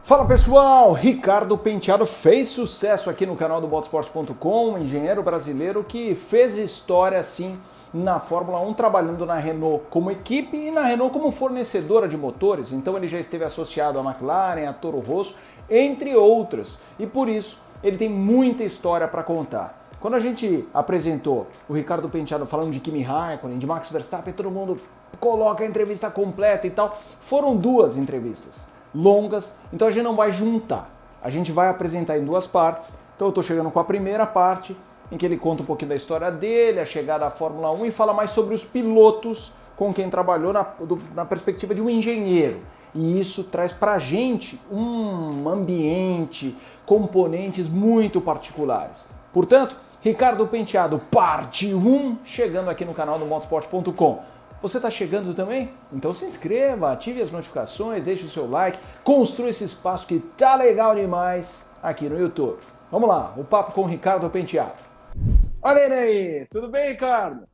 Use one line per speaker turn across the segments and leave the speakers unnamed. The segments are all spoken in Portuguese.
Fala pessoal, Ricardo Penteado fez sucesso aqui no canal do Motorsport.com, um engenheiro brasileiro que fez história assim na Fórmula 1, trabalhando na Renault como equipe e na Renault como fornecedora de motores. Então ele já esteve associado à McLaren, à Toro Rosso, entre outras, e por isso ele tem muita história para contar. Quando a gente apresentou o Ricardo Penteado falando de Kimi Raikkonen, de Max Verstappen, todo mundo coloca a entrevista completa e tal. Foram duas entrevistas longas, então a gente não vai juntar. A gente vai apresentar em duas partes. Então eu estou chegando com a primeira parte, em que ele conta um pouquinho da história dele, a chegada à Fórmula 1 e fala mais sobre os pilotos com quem trabalhou na perspectiva de um engenheiro. E isso traz pra gente um ambiente, componentes muito particulares. Portanto, Ricardo Penteado, parte 1, chegando aqui no canal do Motorsport.com. Você está chegando também? Então se inscreva, ative as notificações, deixe o seu like, construa esse espaço que tá legal demais aqui no YouTube. Vamos lá, o papo com o Ricardo Penteado. Olha ele aí, tudo bem, Ricardo?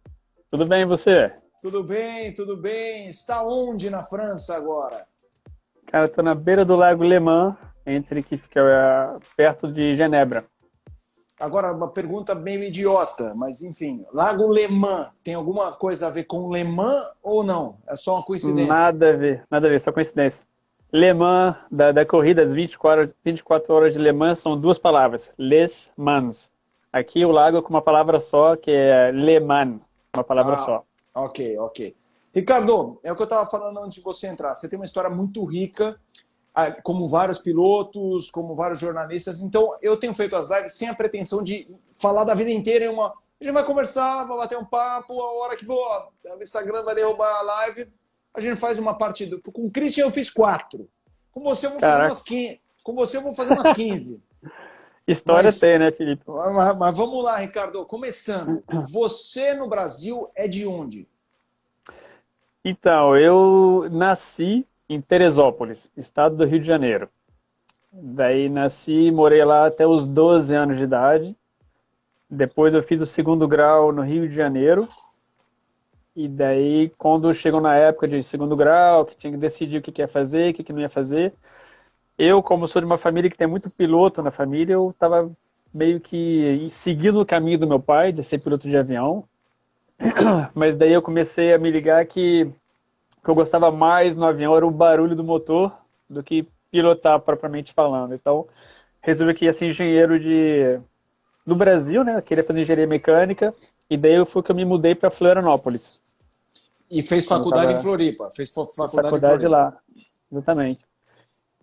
Tudo bem, e você?
Tudo bem, tudo bem. Está onde na França agora?
Cara, eu tô na beira do Lago Le Mans, que fica perto de Genebra.
Agora, uma pergunta meio idiota, mas enfim. Lago Le Mans, tem alguma coisa a ver com Le Mans ou não? É só uma coincidência?
Nada a ver, só coincidência. Le Mans, da corrida, as 24 horas de Le Mans, são duas palavras, Les Mans. Aqui o lago é com uma palavra só, que é Le Mans, uma palavra só.
Ok. Ricardo, é o que eu estava falando antes de você entrar. Você tem uma história muito rica, como vários pilotos, como vários jornalistas. Então, eu tenho feito as lives sem a pretensão de falar da vida inteira em uma... A gente vai conversar, vai bater um papo, a hora que o Instagram vai derrubar a live, a gente faz uma partida. Com o Christian eu fiz 4. Com você eu vou fazer umas 15. Com você eu vou fazer umas 15.
História tem, né, Felipe?
Mas vamos lá, Ricardo. Começando. Você no Brasil é de onde?
Então, eu nasci em Teresópolis, estado do Rio de Janeiro. Daí nasci e morei lá até os 12 anos de idade. Depois eu fiz o segundo grau no Rio de Janeiro. E daí, quando chegou na época de segundo grau, que tinha que decidir o que ia fazer, o que não ia fazer, eu, como sou de uma família que tem muito piloto na família, eu estava meio que seguindo o caminho do meu pai, de ser piloto de avião. Mas daí eu comecei a me ligar que o que eu gostava mais no avião era o barulho do motor do que pilotar propriamente falando. Então, resolvi que ia ser engenheiro do Brasil, né? Eu queria fazer engenharia mecânica, e daí foi que eu me mudei para Florianópolis.
E fez faculdade em Floripa? Fez
faculdade lá, exatamente.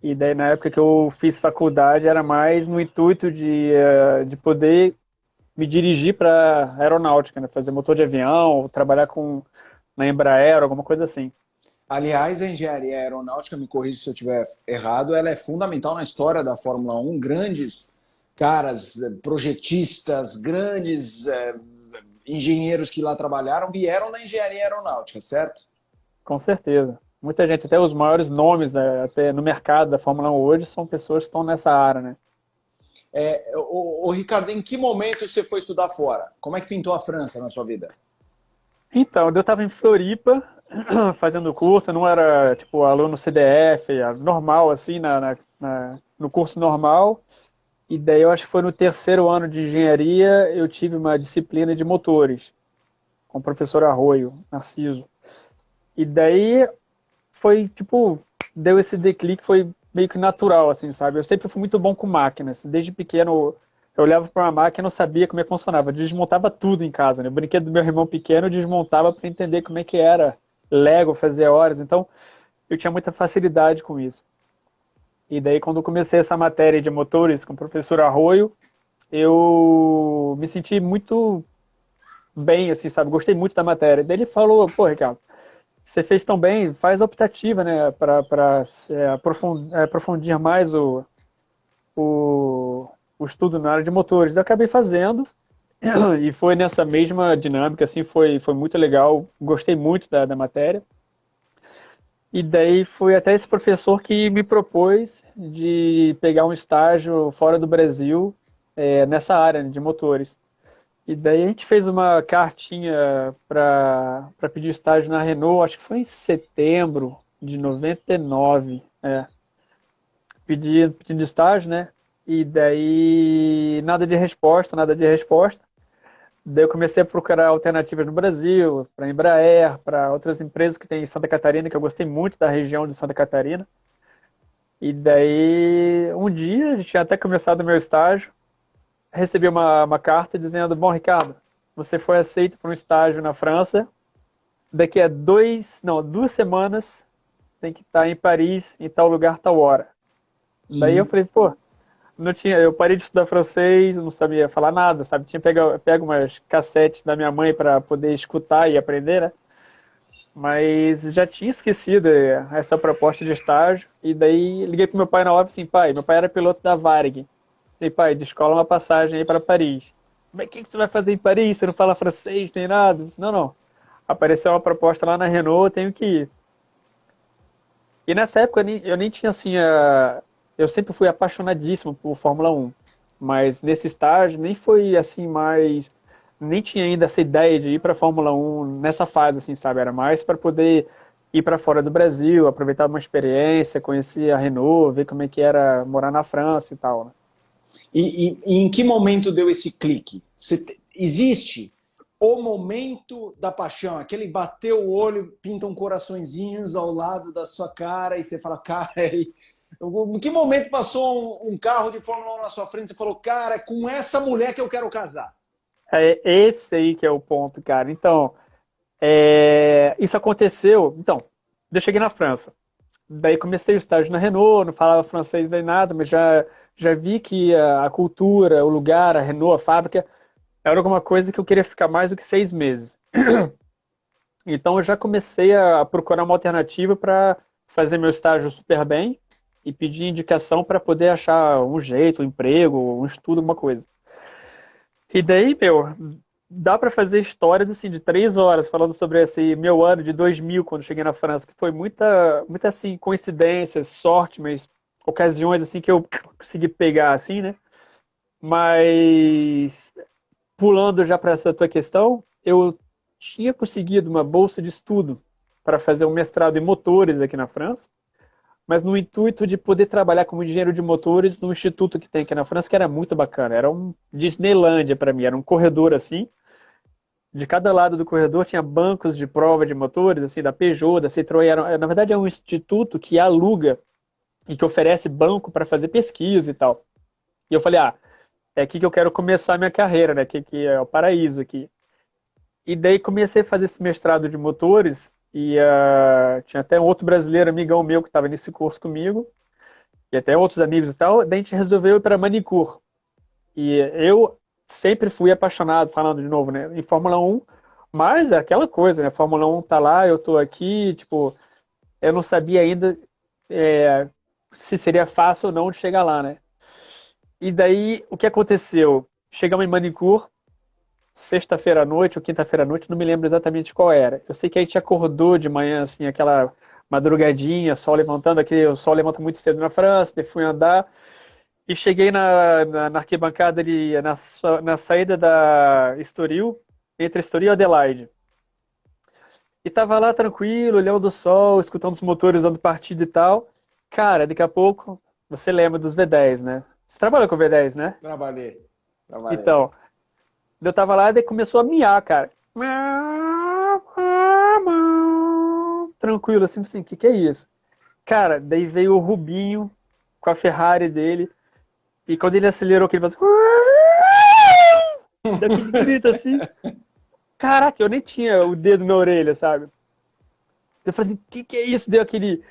E daí, na época que eu fiz faculdade, era mais no intuito de poder me dirigir para aeronáutica, né? Fazer motor de avião, trabalhar na Embraer, alguma coisa assim.
Aliás, a engenharia aeronáutica, me corrija se eu estiver errado, ela é fundamental na história da Fórmula 1. Grandes caras, projetistas, grandes engenheiros que lá trabalharam vieram da engenharia aeronáutica, certo?
Com certeza. Muita gente, até os maiores nomes até no mercado da Fórmula 1 hoje, são pessoas que estão nessa área, né?
Ricardo, em que momento você foi estudar fora? Como é que pintou a França na sua vida?
Então, eu estava em Floripa, fazendo curso, eu não era tipo aluno CDF, normal, assim, no curso normal. E daí eu acho que foi no terceiro ano de engenharia, eu tive uma disciplina de motores, com o professor Arroio, Narciso. E daí foi, tipo, deu esse declique, foi meio que natural, assim, sabe? Eu sempre fui muito bom com máquinas. Desde pequeno, eu olhava para uma máquina e não sabia como é que funcionava. Eu desmontava tudo em casa, né? O brinquedo do meu irmão pequeno eu desmontava para entender como é que era Lego, fazer horas. Então, eu tinha muita facilidade com isso. E daí, quando eu comecei essa matéria de motores com o professor Arroio, eu me senti muito bem, assim, sabe? Gostei muito da matéria. Daí ele falou, pô, Ricardo, você fez tão bem, faz optativa, né? Para aprofundir mais o estudo na área de motores. Daí eu acabei fazendo, e foi nessa mesma dinâmica, assim, foi muito legal. Gostei muito da matéria. E daí foi até esse professor que me propôs de pegar um estágio fora do Brasil, nessa área, né, de motores. E daí a gente fez uma cartinha para pedir estágio na Renault, acho que foi em setembro de 99. pedindo estágio, né? E daí nada de resposta, nada de resposta. Daí eu comecei a procurar alternativas no Brasil, para a Embraer, para outras empresas que tem em Santa Catarina, que eu gostei muito da região de Santa Catarina. E daí, um dia, a gente tinha até começado o meu estágio, recebi uma carta dizendo, bom, Ricardo, você foi aceito para um estágio na França, daqui a 2 semanas tem que estar em Paris, em tal lugar, tal hora. Daí eu
Uhum.
falei, pô, não tinha, eu parei de estudar francês, não sabia falar nada, sabe? Tinha pego umas cassetes da minha mãe para poder escutar e aprender, né? Mas já tinha esquecido essa proposta de estágio. E daí liguei pro meu pai na hora e assim, pai, meu pai era piloto da Varig. Falei, pai, descola uma passagem aí para Paris. Mas o que você vai fazer em Paris? Você não fala francês nem nada? Eu disse, não, não. Apareceu uma proposta lá na Renault, eu tenho que ir. E nessa época eu nem tinha assim. Eu sempre fui apaixonadíssimo por Fórmula 1. Mas nesse estágio nem foi assim mais. Nem tinha ainda essa ideia de ir para Fórmula 1 nessa fase, assim, sabe? Era mais para poder ir para fora do Brasil, aproveitar uma experiência, conhecer a Renault, ver como é que era morar na França e tal, né?
E em que momento deu esse clique? Existe o momento da paixão, aquele bateu o olho, pintam coraçõezinhos ao lado da sua cara e você fala, cara, em que momento passou um carro de Fórmula 1 na sua frente e você falou, cara, é com essa mulher que eu quero casar?
É esse aí que é o ponto, cara. Então, isso aconteceu. Então, eu cheguei na França. Daí comecei o estágio na Renault, não falava francês nem nada, mas já vi que a cultura, o lugar, a Renault, a fábrica, era alguma coisa que eu queria ficar mais do que 6 meses. Então eu já comecei a procurar uma alternativa para fazer meu estágio super bem e pedir indicação para poder achar um jeito, um emprego, um estudo, alguma coisa. E daí, meu, dá para fazer histórias assim de 3 horas falando sobre esse meu ano de 2000 quando cheguei na França, que foi muita assim coincidência, sorte, mas ocasiões assim que eu consegui pegar assim, né? Mas pulando já para essa tua questão, eu tinha conseguido uma bolsa de estudo para fazer um mestrado em motores aqui na França, mas no intuito de poder trabalhar como engenheiro de motores no instituto que tem aqui na França, que era muito bacana. Era um Disneylândia para mim, era um corredor assim. De cada lado do corredor tinha bancos de prova de motores, assim, da Peugeot, da Citroën. Na verdade, é um instituto que aluga e que oferece banco para fazer pesquisa e tal. E eu falei, é aqui que eu quero começar a minha carreira, né? Que é o paraíso aqui. E daí comecei a fazer esse mestrado de motores e tinha até um outro brasileiro, amigão meu, que estava nesse curso comigo, e até outros amigos e tal. Daí a gente resolveu ir para manicure. E eu sempre fui apaixonado, falando de novo, né, em Fórmula 1, mas é aquela coisa, né? Fórmula 1 tá lá, eu tô aqui, tipo, eu não sabia ainda é, se seria fácil ou não de chegar lá, né? E daí, o que aconteceu? Chegamos em manicure, sexta-feira à noite ou quinta-feira à noite, não me lembro exatamente qual era. Eu sei que a gente acordou de manhã, assim, aquela madrugadinha, sol levantando, aqui o sol levanta muito cedo na França, daí fui andar e cheguei na arquibancada ali, na saída da Estoril, entre Estoril e Adelaide. E tava lá tranquilo, olhando o sol, escutando os motores dando partida e tal. Cara, daqui a pouco, você lembra dos V10, né? Você trabalha com V10, né?
Trabalhei, trabalhei.
Então, eu tava lá e daí começou a miar, cara. Tranquilo, assim, o que é isso? Cara, daí veio o Rubinho com a Ferrari dele. E quando ele acelerou, que ele faz... daquele grito assim. Caraca, eu nem tinha o dedo na orelha, sabe? Eu falei assim, que é isso? Deu aquele...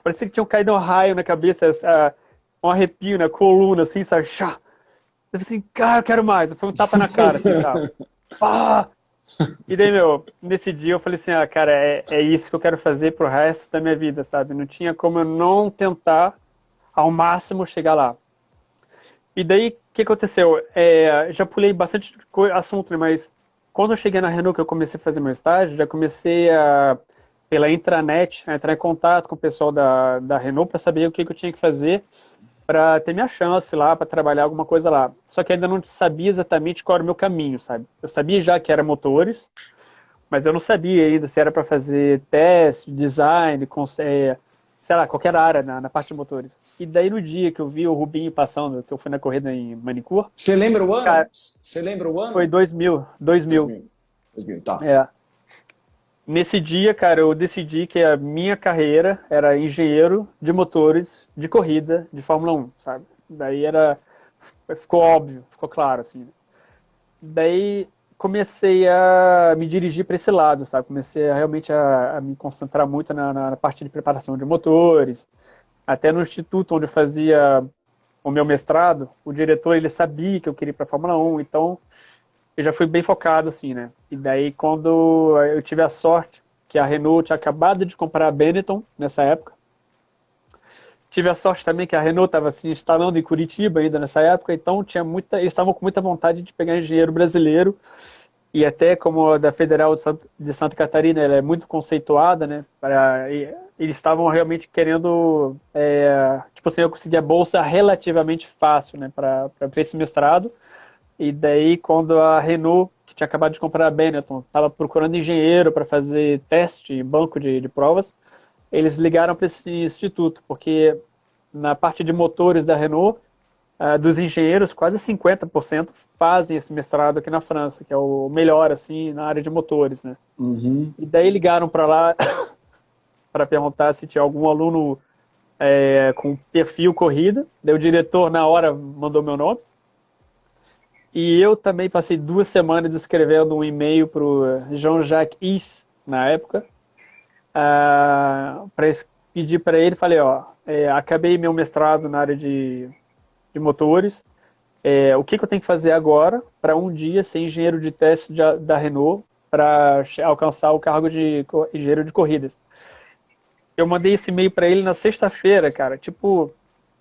Parecia que tinha caído um raio na cabeça, um arrepio na coluna, assim, sabe? Eu falei assim, cara, eu quero mais. Foi um tapa na cara, assim, sabe? Pá! E daí, meu, nesse dia eu falei assim, cara, é isso que eu quero fazer pro resto da minha vida, sabe? Não tinha como eu não tentar ao máximo chegar lá. E daí, o que aconteceu? Já pulei bastante assunto, né? Mas quando eu cheguei na Renault, que eu comecei a fazer meu estágio, já comecei pela intranet, a entrar em contato com o pessoal da Renault para saber o que eu tinha que fazer para ter minha chance lá, para trabalhar alguma coisa lá. Só que ainda não sabia exatamente qual era o meu caminho, sabe? Eu sabia já que era motores, mas eu não sabia ainda se era para fazer teste, design, sei lá, qualquer área na parte de motores. E daí no dia que eu vi o Rubinho passando, que eu fui na corrida em Manicur,
Você lembra o ano?
cara,
Você lembra o
foi
ano?
2000, 2000.
2000. 2000, tá.
É. Nesse dia, cara, eu decidi que a minha carreira era engenheiro de motores de corrida de Fórmula 1, sabe? Daí ficou óbvio, ficou claro, assim. Daí comecei a me dirigir para esse lado, sabe? Comecei realmente a me concentrar muito na parte de preparação de motores. Até no instituto onde eu fazia o meu mestrado, o diretor ele sabia que eu queria ir para a Fórmula 1, então eu já fui bem focado, assim, né? E daí quando eu tive a sorte que a Renault tinha acabado de comprar a Benetton nessa época, tive a sorte também que a Renault estava se instalando em Curitiba ainda nessa época, então eles estavam com muita vontade de pegar engenheiro brasileiro. E até como a da Federal de Santa Catarina, ela é muito conceituada, né? Eles estavam realmente querendo, tipo assim, eu consegui a bolsa relativamente fácil, né? Para esse mestrado. E daí, quando a Renault, que tinha acabado de comprar a Benetton, estava procurando engenheiro para fazer teste em banco de provas, eles ligaram para esse instituto, porque na parte de motores da Renault, dos engenheiros, quase 50% fazem esse mestrado aqui na França, que é o melhor, assim, na área de motores, né?
Uhum.
E daí ligaram para lá para perguntar se tinha algum aluno com perfil corrida. Daí o diretor, na hora, mandou meu nome. E eu também passei 2 semanas escrevendo um e-mail para o Jean-Jacques Is, na época, para pedir para ele, falei, ó, acabei meu mestrado na área de motores, o que eu tenho que fazer agora para um dia ser engenheiro de teste da Renault para alcançar o cargo de engenheiro de corridas. Eu mandei esse e-mail para ele na sexta-feira, cara, tipo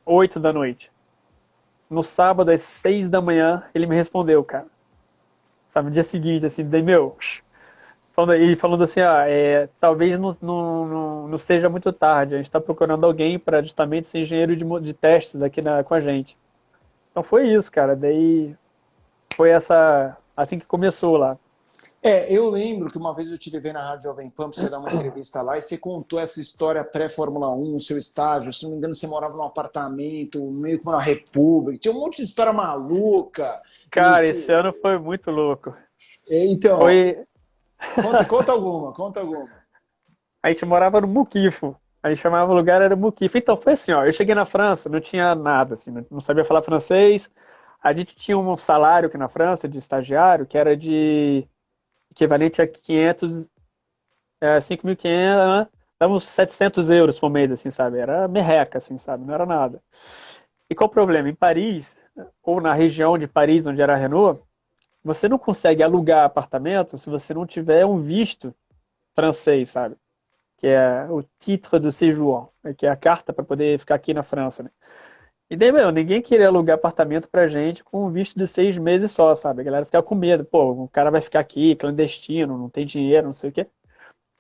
8 da noite. No sábado, às 6 da manhã, ele me respondeu, cara. Sabe, no dia seguinte, assim, daí, meu... falando assim, talvez não seja muito tarde, a gente está procurando alguém para justamente ser engenheiro de testes aqui com a gente. Então foi isso, cara. Daí foi assim que começou lá.
Eu lembro que uma vez eu te levei na Rádio Jovem Pan para você dar uma entrevista lá e você contou essa história pré-Fórmula 1, seu estágio. Se não me engano, você morava num apartamento, meio como uma república. Tinha um monte de história maluca.
Cara, esse ano foi muito louco.
Então,
Foi...
conta alguma, conta alguma.
A gente morava no Muquifo. A gente chamava o lugar, era Muquifo. Então foi assim, ó. Eu cheguei na França, não tinha nada, assim, não sabia falar francês. A gente tinha um salário aqui na França de estagiário que era de equivalente a 5.500, né? Dava uns 700 euros por mês, assim, sabe? Era merreca, assim, sabe? Não era nada. E qual o problema? Em Paris, ou na região de Paris, onde era a Renault, você não consegue alugar apartamento se você não tiver um visto francês, sabe? Que é o titre de séjour, que é a carta para poder ficar aqui na França, né? E daí, meu, ninguém queria alugar apartamento pra gente com um visto de 6 meses só, sabe? A galera ficava com medo. Pô, o cara vai ficar aqui, clandestino, não tem dinheiro, não sei o quê.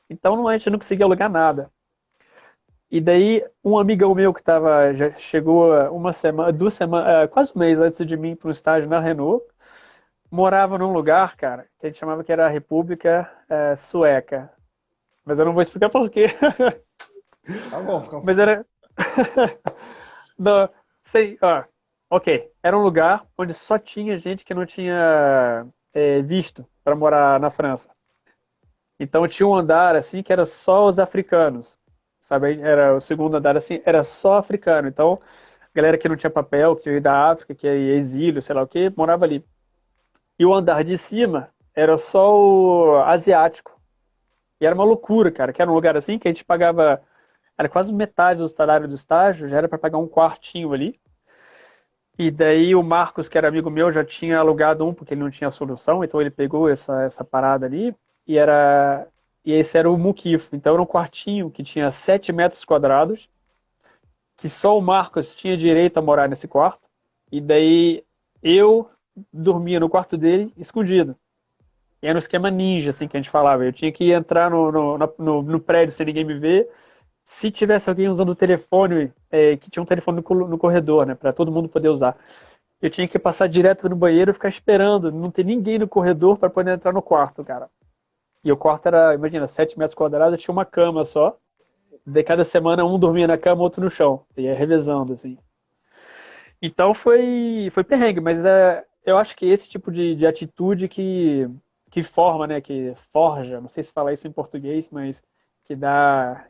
Então a gente não conseguia alugar nada. E daí, um amigão meu que já chegou uma semana, 2 semanas, quase um mês antes de mim para um estágio na Renault, morava num lugar, cara, que a gente chamava que era a República Sueca. Mas eu não vou explicar por quê.
Tá bom, fica...
Mas era... Sei, ok. Era um lugar onde só tinha gente que não tinha visto para morar na França. Então tinha um andar assim que era só os africanos, sabe? Era o segundo andar assim, era só africano. Então, galera que não tinha papel, que veio da África, que ia exílio, sei lá o que, morava ali. E o andar de cima era só o asiático. E era uma loucura, cara, que era um lugar assim que a gente pagava, era quase metade do salário do estágio, já era para pagar um quartinho ali. E daí o Marcos, que era amigo meu, já tinha alugado um porque ele não tinha solução, então ele pegou essa parada ali e esse era o Muquifo. Então era um quartinho que tinha 7 metros quadrados, que só o Marcos tinha direito a morar nesse quarto. E daí eu dormia no quarto dele escondido. E era um esquema ninja, assim, que a gente falava. Eu tinha que entrar no prédio sem ninguém me ver. Se tivesse alguém usando o telefone, que tinha um telefone no corredor, né, para todo mundo poder usar, eu tinha que passar direto no banheiro e ficar esperando, não ter ninguém no corredor para poder entrar no quarto, cara. E o quarto era, imagina, 7 metros quadrados, tinha uma cama só. De cada semana um dormia na cama, outro no chão. Ia revezando, assim. Então foi perrengue, mas eu acho que esse tipo de atitude que forma, né? Que forja, não sei se falar isso em português, mas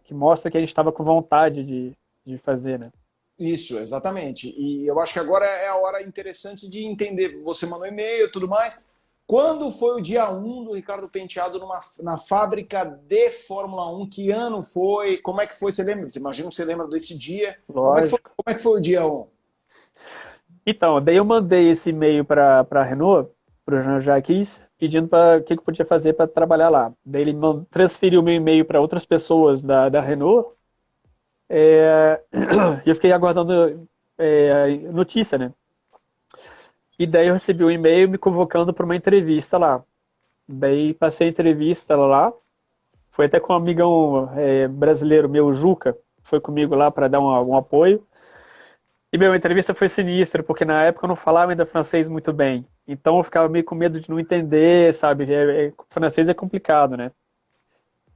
que mostra que a gente estava com vontade de fazer, né?
Isso, exatamente. E eu acho que agora é a hora interessante de entender. Você mandou e-mail e tudo mais. Quando foi o dia um do Ricardo Penteado na fábrica de Fórmula Um? Que ano foi? Como é que foi? Você lembra? Você imagina que você lembra desse dia?
Lógico.
Como é que foi o dia um?
Então, daí eu mandei esse e-mail para a Renault, para o Jean-Jacques, pedindo para o que eu podia fazer para trabalhar lá. Daí ele transferiu meu e-mail para outras pessoas da Renault, e eu fiquei aguardando notícia, né? E daí eu recebi um e-mail me convocando para uma entrevista lá. Daí passei a entrevista lá, foi até com um amigão brasileiro meu, Juca, foi comigo lá para dar um apoio. E, meu, a entrevista foi sinistra, porque na época eu não falava ainda francês muito bem. Então eu ficava meio com medo de não entender, sabe? Francês é complicado, né?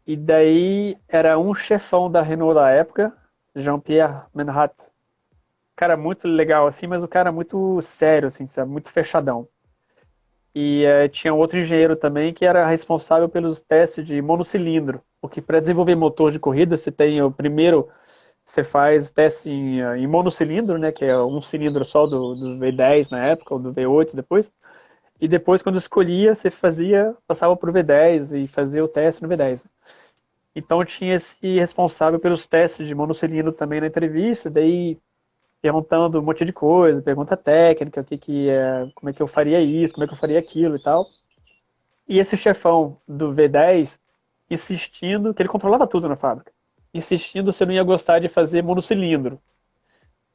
E daí era um chefão da Renault da época, Jean-Pierre Menhat. Cara muito legal, assim, mas o cara muito sério, assim, sabe? Muito fechadão. E tinha outro engenheiro também que era responsável pelos testes de monocilindro. Porque para desenvolver motor de corrida, você tem o primeiro. Você faz teste em monocilindro, né, que é um cilindro só do V10 na época, ou do V8 depois. E depois, quando escolhia, você passava para o V10 e fazia o teste no V10. Então tinha esse responsável pelos testes de monocilindro também na entrevista, daí perguntando um monte de coisa, pergunta técnica, como é que eu faria isso, como é que eu faria aquilo e tal. E esse chefão do V10 insistindo, que ele controlava tudo na fábrica, insistindo se eu não ia gostar de fazer monocilindro.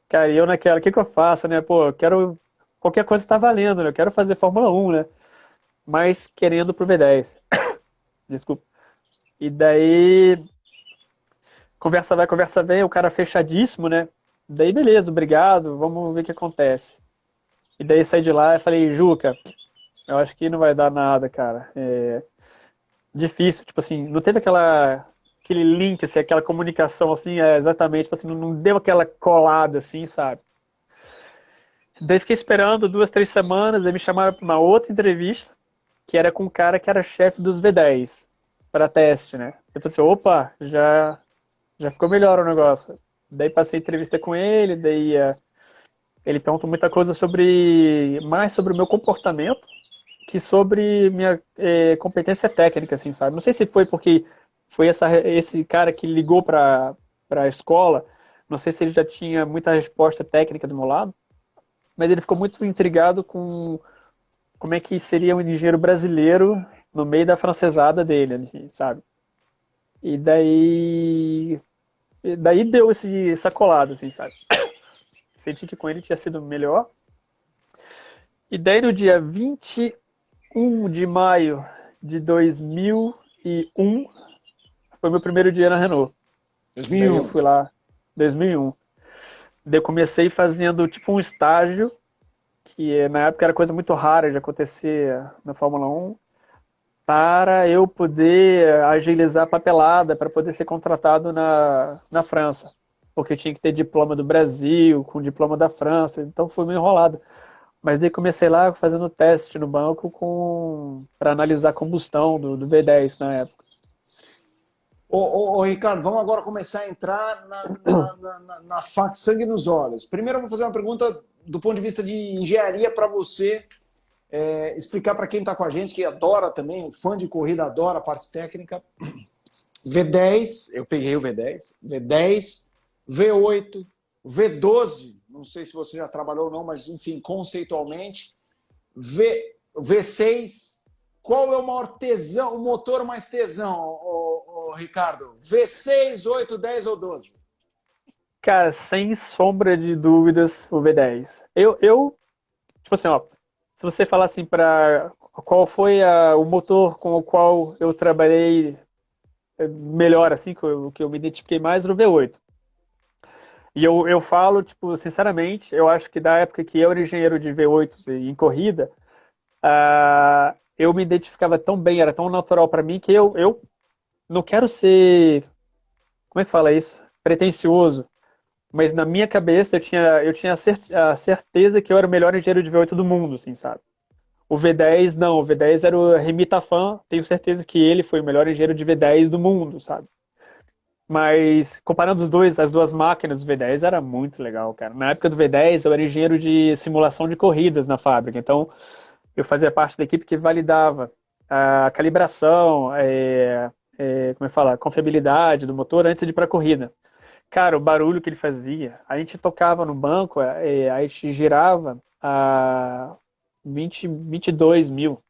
Cara, e eu naquela, o que eu faço, né? Pô, eu quero. Qualquer coisa tá valendo, né? Eu quero fazer Fórmula 1, né? Mas querendo pro V10. Desculpa. E daí, conversa vai, conversa vem, o cara fechadíssimo, né? Daí, beleza, obrigado, vamos ver o que acontece. E daí saí de lá e falei, Juca, eu acho que não vai dar nada, cara. É difícil, tipo assim, não teve aquele link, assim, aquela comunicação, assim, exatamente, tipo assim, não deu aquela colada, assim, sabe? Daí fiquei esperando 2, 3 semanas, aí me chamaram para uma outra entrevista, que era com um cara que era chefe dos V10, para teste, né? Eu falei assim, opa, já ficou melhor o negócio. Daí passei a entrevista com ele, daí ele perguntou muita coisa mais sobre o meu comportamento, que sobre minha competência técnica, assim, sabe? Não sei se foi porque foi esse cara que ligou para a escola, não sei se ele já tinha muita resposta técnica do meu lado, mas ele ficou muito intrigado com como é que seria um engenheiro brasileiro no meio da francesada dele, assim, sabe? E daí deu essa colada, assim, sabe? Senti que com ele tinha sido melhor. E daí no dia 21 de maio de 2001, foi meu primeiro dia na Renault. Daí eu
2001.
fui lá, 2001. Daí eu comecei fazendo tipo um estágio, que na época era coisa muito rara de acontecer na Fórmula 1, para eu poder agilizar a papelada, para poder ser contratado na França. Porque eu tinha que ter diploma do Brasil, com diploma da França, então foi meio enrolado. Mas daí comecei lá fazendo teste no banco para analisar a combustão do V10 na época.
Ô, Ricardo, vamos agora começar a entrar na faca, sangue nos olhos. Primeiro, eu vou fazer uma pergunta do ponto de vista de engenharia para você, explicar para quem está com a gente, que adora também, o fã de corrida adora a parte técnica. V10, eu peguei o V10, V10, V8, V12, não sei se você já trabalhou ou não, mas enfim, conceitualmente, V6, qual é o maior tesão, o motor mais tesão, Ricardo? V6, 8, 10 ou 12?
Cara, sem sombra de dúvidas, o V10. Tipo assim, ó, se você falar assim para qual foi o motor com o qual eu trabalhei melhor, assim, que eu me identifiquei mais, no V8. E eu falo, tipo, sinceramente, eu acho que da época que eu era engenheiro de V8 em corrida, eu me identificava tão bem, era tão natural para mim que eu não quero ser como é que fala isso? Pretensioso. Mas na minha cabeça eu tinha a certeza que eu era o melhor engenheiro de V8 do mundo, assim, sabe? O V10, não, o V10 era o Remy Tafan, tenho certeza que ele foi o melhor engenheiro de V10 do mundo, sabe? Mas comparando as duas máquinas do V10 era muito legal, cara. Na época do V10 eu era engenheiro de simulação de corridas na fábrica, então eu fazia parte da equipe que validava a calibração, como é que fala, a confiabilidade do motor antes de ir para a corrida. Cara, o barulho que ele fazia, a gente tocava no banco, a gente girava a 22 mil,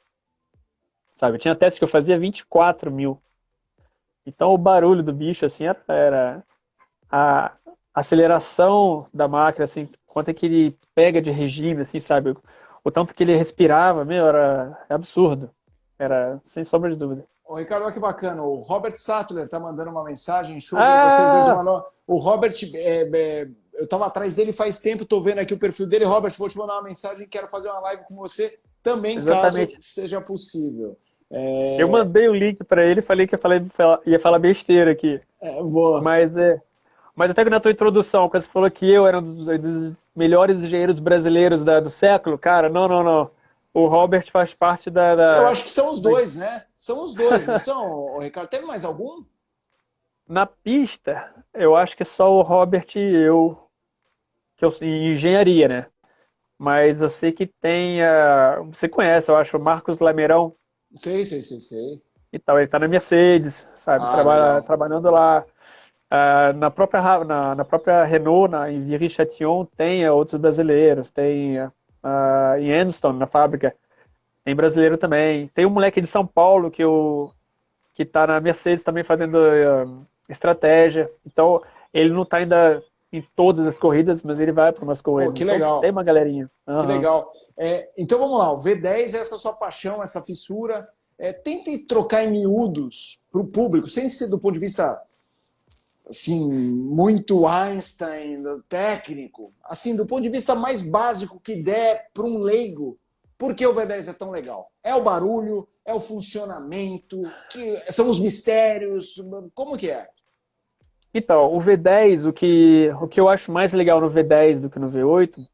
sabe? Tinha testes que eu fazia 24 mil. Então o barulho do bicho, assim, era a aceleração da máquina, assim, quanto é que ele pega de regime, assim, sabe? O tanto que ele respirava, meu, era absurdo. Era sem sombra de dúvida.
Ô, Ricardo, olha que bacana. O Robert Sattler tá mandando uma mensagem. Show ver vocês dois.
Ah,
O Robert, eu tava atrás dele faz tempo, tô vendo aqui o perfil dele. Robert, vou te mandar uma mensagem. Quero fazer uma live com você também, caso
exatamente.
seja possível.
Eu mandei o link para ele e falei que ia falar besteira aqui.
Boa.
Mas, mas até que na tua introdução, quando você falou que eu era um dos melhores engenheiros brasileiros do século, cara, não, não, não. O Robert faz parte
Eu acho que são os dois, né? São os dois, não são, ô, Ricardo? Teve mais algum?
Na pista, eu acho que é só o Robert e eu, em engenharia, né? Mas eu sei que tem, você conhece, eu acho, o Marcos Lameirão
Sei, sei, sei, sei.
e tal. Ele tá na Mercedes, sabe?
Ah, legal.
Trabalhando lá. Na própria Renault, em Viry-Châtillon, tem outros brasileiros. Tem em Enstone, na fábrica, tem brasileiro também. Tem um moleque de São Paulo que tá na Mercedes também fazendo estratégia. Então, ele não tá ainda em todas as corridas, mas ele vai para umas
Pô,
corridas.
que
Então, tem
legal.
uma galerinha.
Que
Aham.
legal. Então vamos lá, o V10 é essa sua paixão, essa fissura. Tente trocar em miúdos para o público, sem ser do ponto de vista assim, muito Einstein, técnico, assim, do ponto de vista mais básico que der para um leigo, por que o V10 é tão legal? É o barulho, é o funcionamento, são os mistérios, como que é?
Então, o V10, o que eu acho mais legal no V10 do que no V8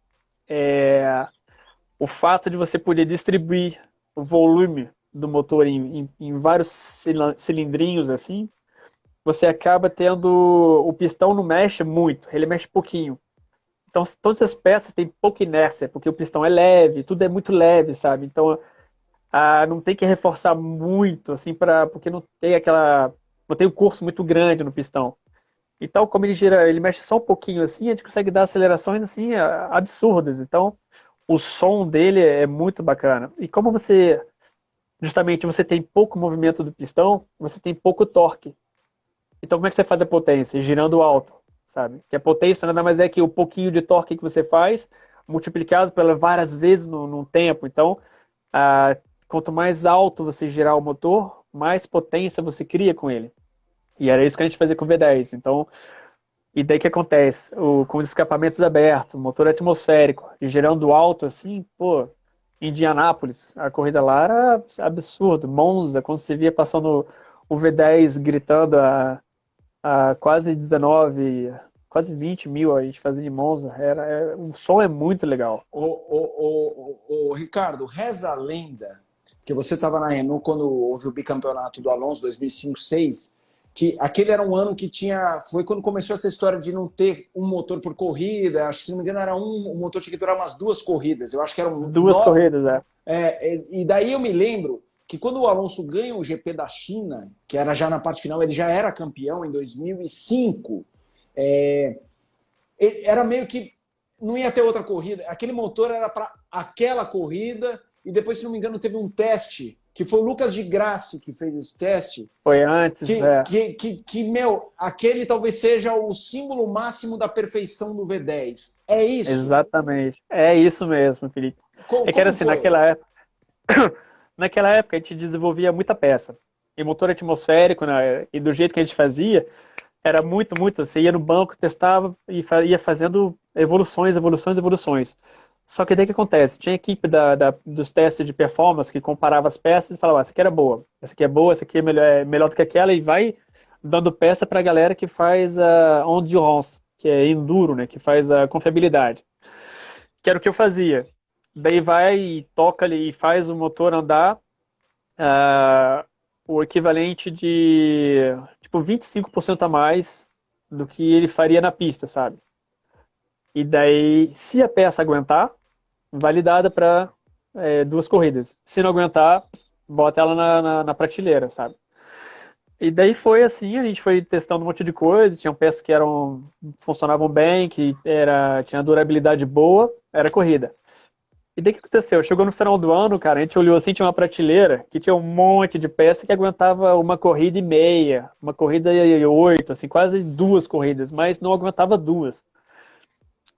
é o fato de você poder distribuir o volume do motor em vários cilindrinhos assim, você acaba tendo o pistão não mexe muito, ele mexe pouquinho. Então todas as peças têm pouca inércia, porque o pistão é leve, tudo é muito leve, sabe? Então não tem que reforçar muito assim porque não tem um curso muito grande no pistão. Então, como ele mexe só um pouquinho assim, a gente consegue dar acelerações assim absurdas. Então, o som dele é muito bacana. E como justamente você tem pouco movimento do pistão, você tem pouco torque. Então, como é que você faz a potência? Girando alto, sabe? Que a potência nada mais é que o pouquinho de torque que você faz multiplicado pelas várias vezes no tempo. Então, ah, quanto mais alto você girar o motor, mais potência você cria com ele. E era isso que a gente fazia com o V10. Então, e daí que acontece? Com os escapamentos abertos, motor atmosférico, e girando alto assim, pô, Indianápolis, a corrida lá era absurdo. Monza, quando você via passando o V10 gritando a quase 19, quase 20 mil a gente fazia em Monza, o som é muito legal.
Ricardo, reza a lenda que você estava na Renault quando houve o bicampeonato do Alonso 2005-6, que aquele era um ano que foi quando começou essa história de não ter um motor por corrida, acho que se não me engano era o motor tinha que durar umas 2 corridas, eu acho que eram
Duas corridas, é.
e daí eu me lembro que quando o Alonso ganha o GP da China, que era já na parte final, ele já era campeão em 2005, era meio que não ia ter outra corrida. Aquele motor era para aquela corrida e depois, se não me engano, teve um teste que foi o Lucas de Grassi que fez esse teste.
Foi antes, é.
Meu, aquele talvez seja o símbolo máximo da perfeição do V10. É isso?
Exatamente. É isso mesmo, Felipe. É que era
Como
assim,
foi?
naquela época a gente desenvolvia muita peça. E motor atmosférico, né, e do jeito que a gente fazia, era muito, muito. Você ia no banco, testava e ia fazendo evoluções, evoluções, evoluções. Só que daí que acontece? Tinha equipe dos testes de performance que comparava as peças e falava: essa aqui era boa, essa aqui é boa, essa aqui é melhor do que aquela, e vai dando peça para a galera que faz a endurance, que é enduro, né? Que faz a confiabilidade. Que era o que eu fazia. Daí vai e toca ali e faz o motor andar ah, o equivalente de tipo 25% a mais do que ele faria na pista, sabe? E daí, se a peça aguentar, validada para duas corridas. Se não aguentar, bota ela na prateleira, sabe? E daí foi assim, a gente foi testando um monte de coisa, tinham peças que funcionavam bem, tinha durabilidade boa, era corrida. E daí o que aconteceu? Chegou no final do ano, cara, a gente olhou assim, tinha uma prateleira que tinha um monte de peça que aguentava uma corrida e meia, uma corrida e 8, assim, quase duas corridas, mas não aguentava duas.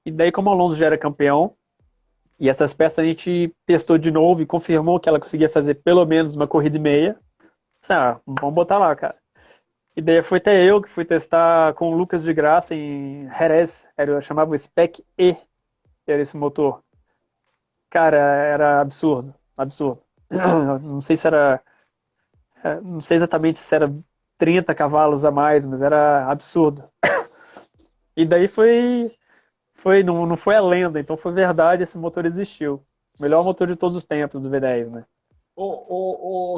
E daí, como o Alonso já era campeão, e essas peças a gente testou de novo e confirmou que ela conseguia fazer pelo menos uma corrida e meia, vamos botar lá, cara. E daí foi até eu que fui testar com o Lucas de Graça em Jerez, chamava o Spec E, era esse motor. Cara, era absurdo, absurdo. Não sei se era, não sei exatamente se era 30 cavalos a mais, mas era absurdo. E daí não foi a lenda, então foi verdade, esse motor existiu. O melhor motor de todos os tempos do V10, né?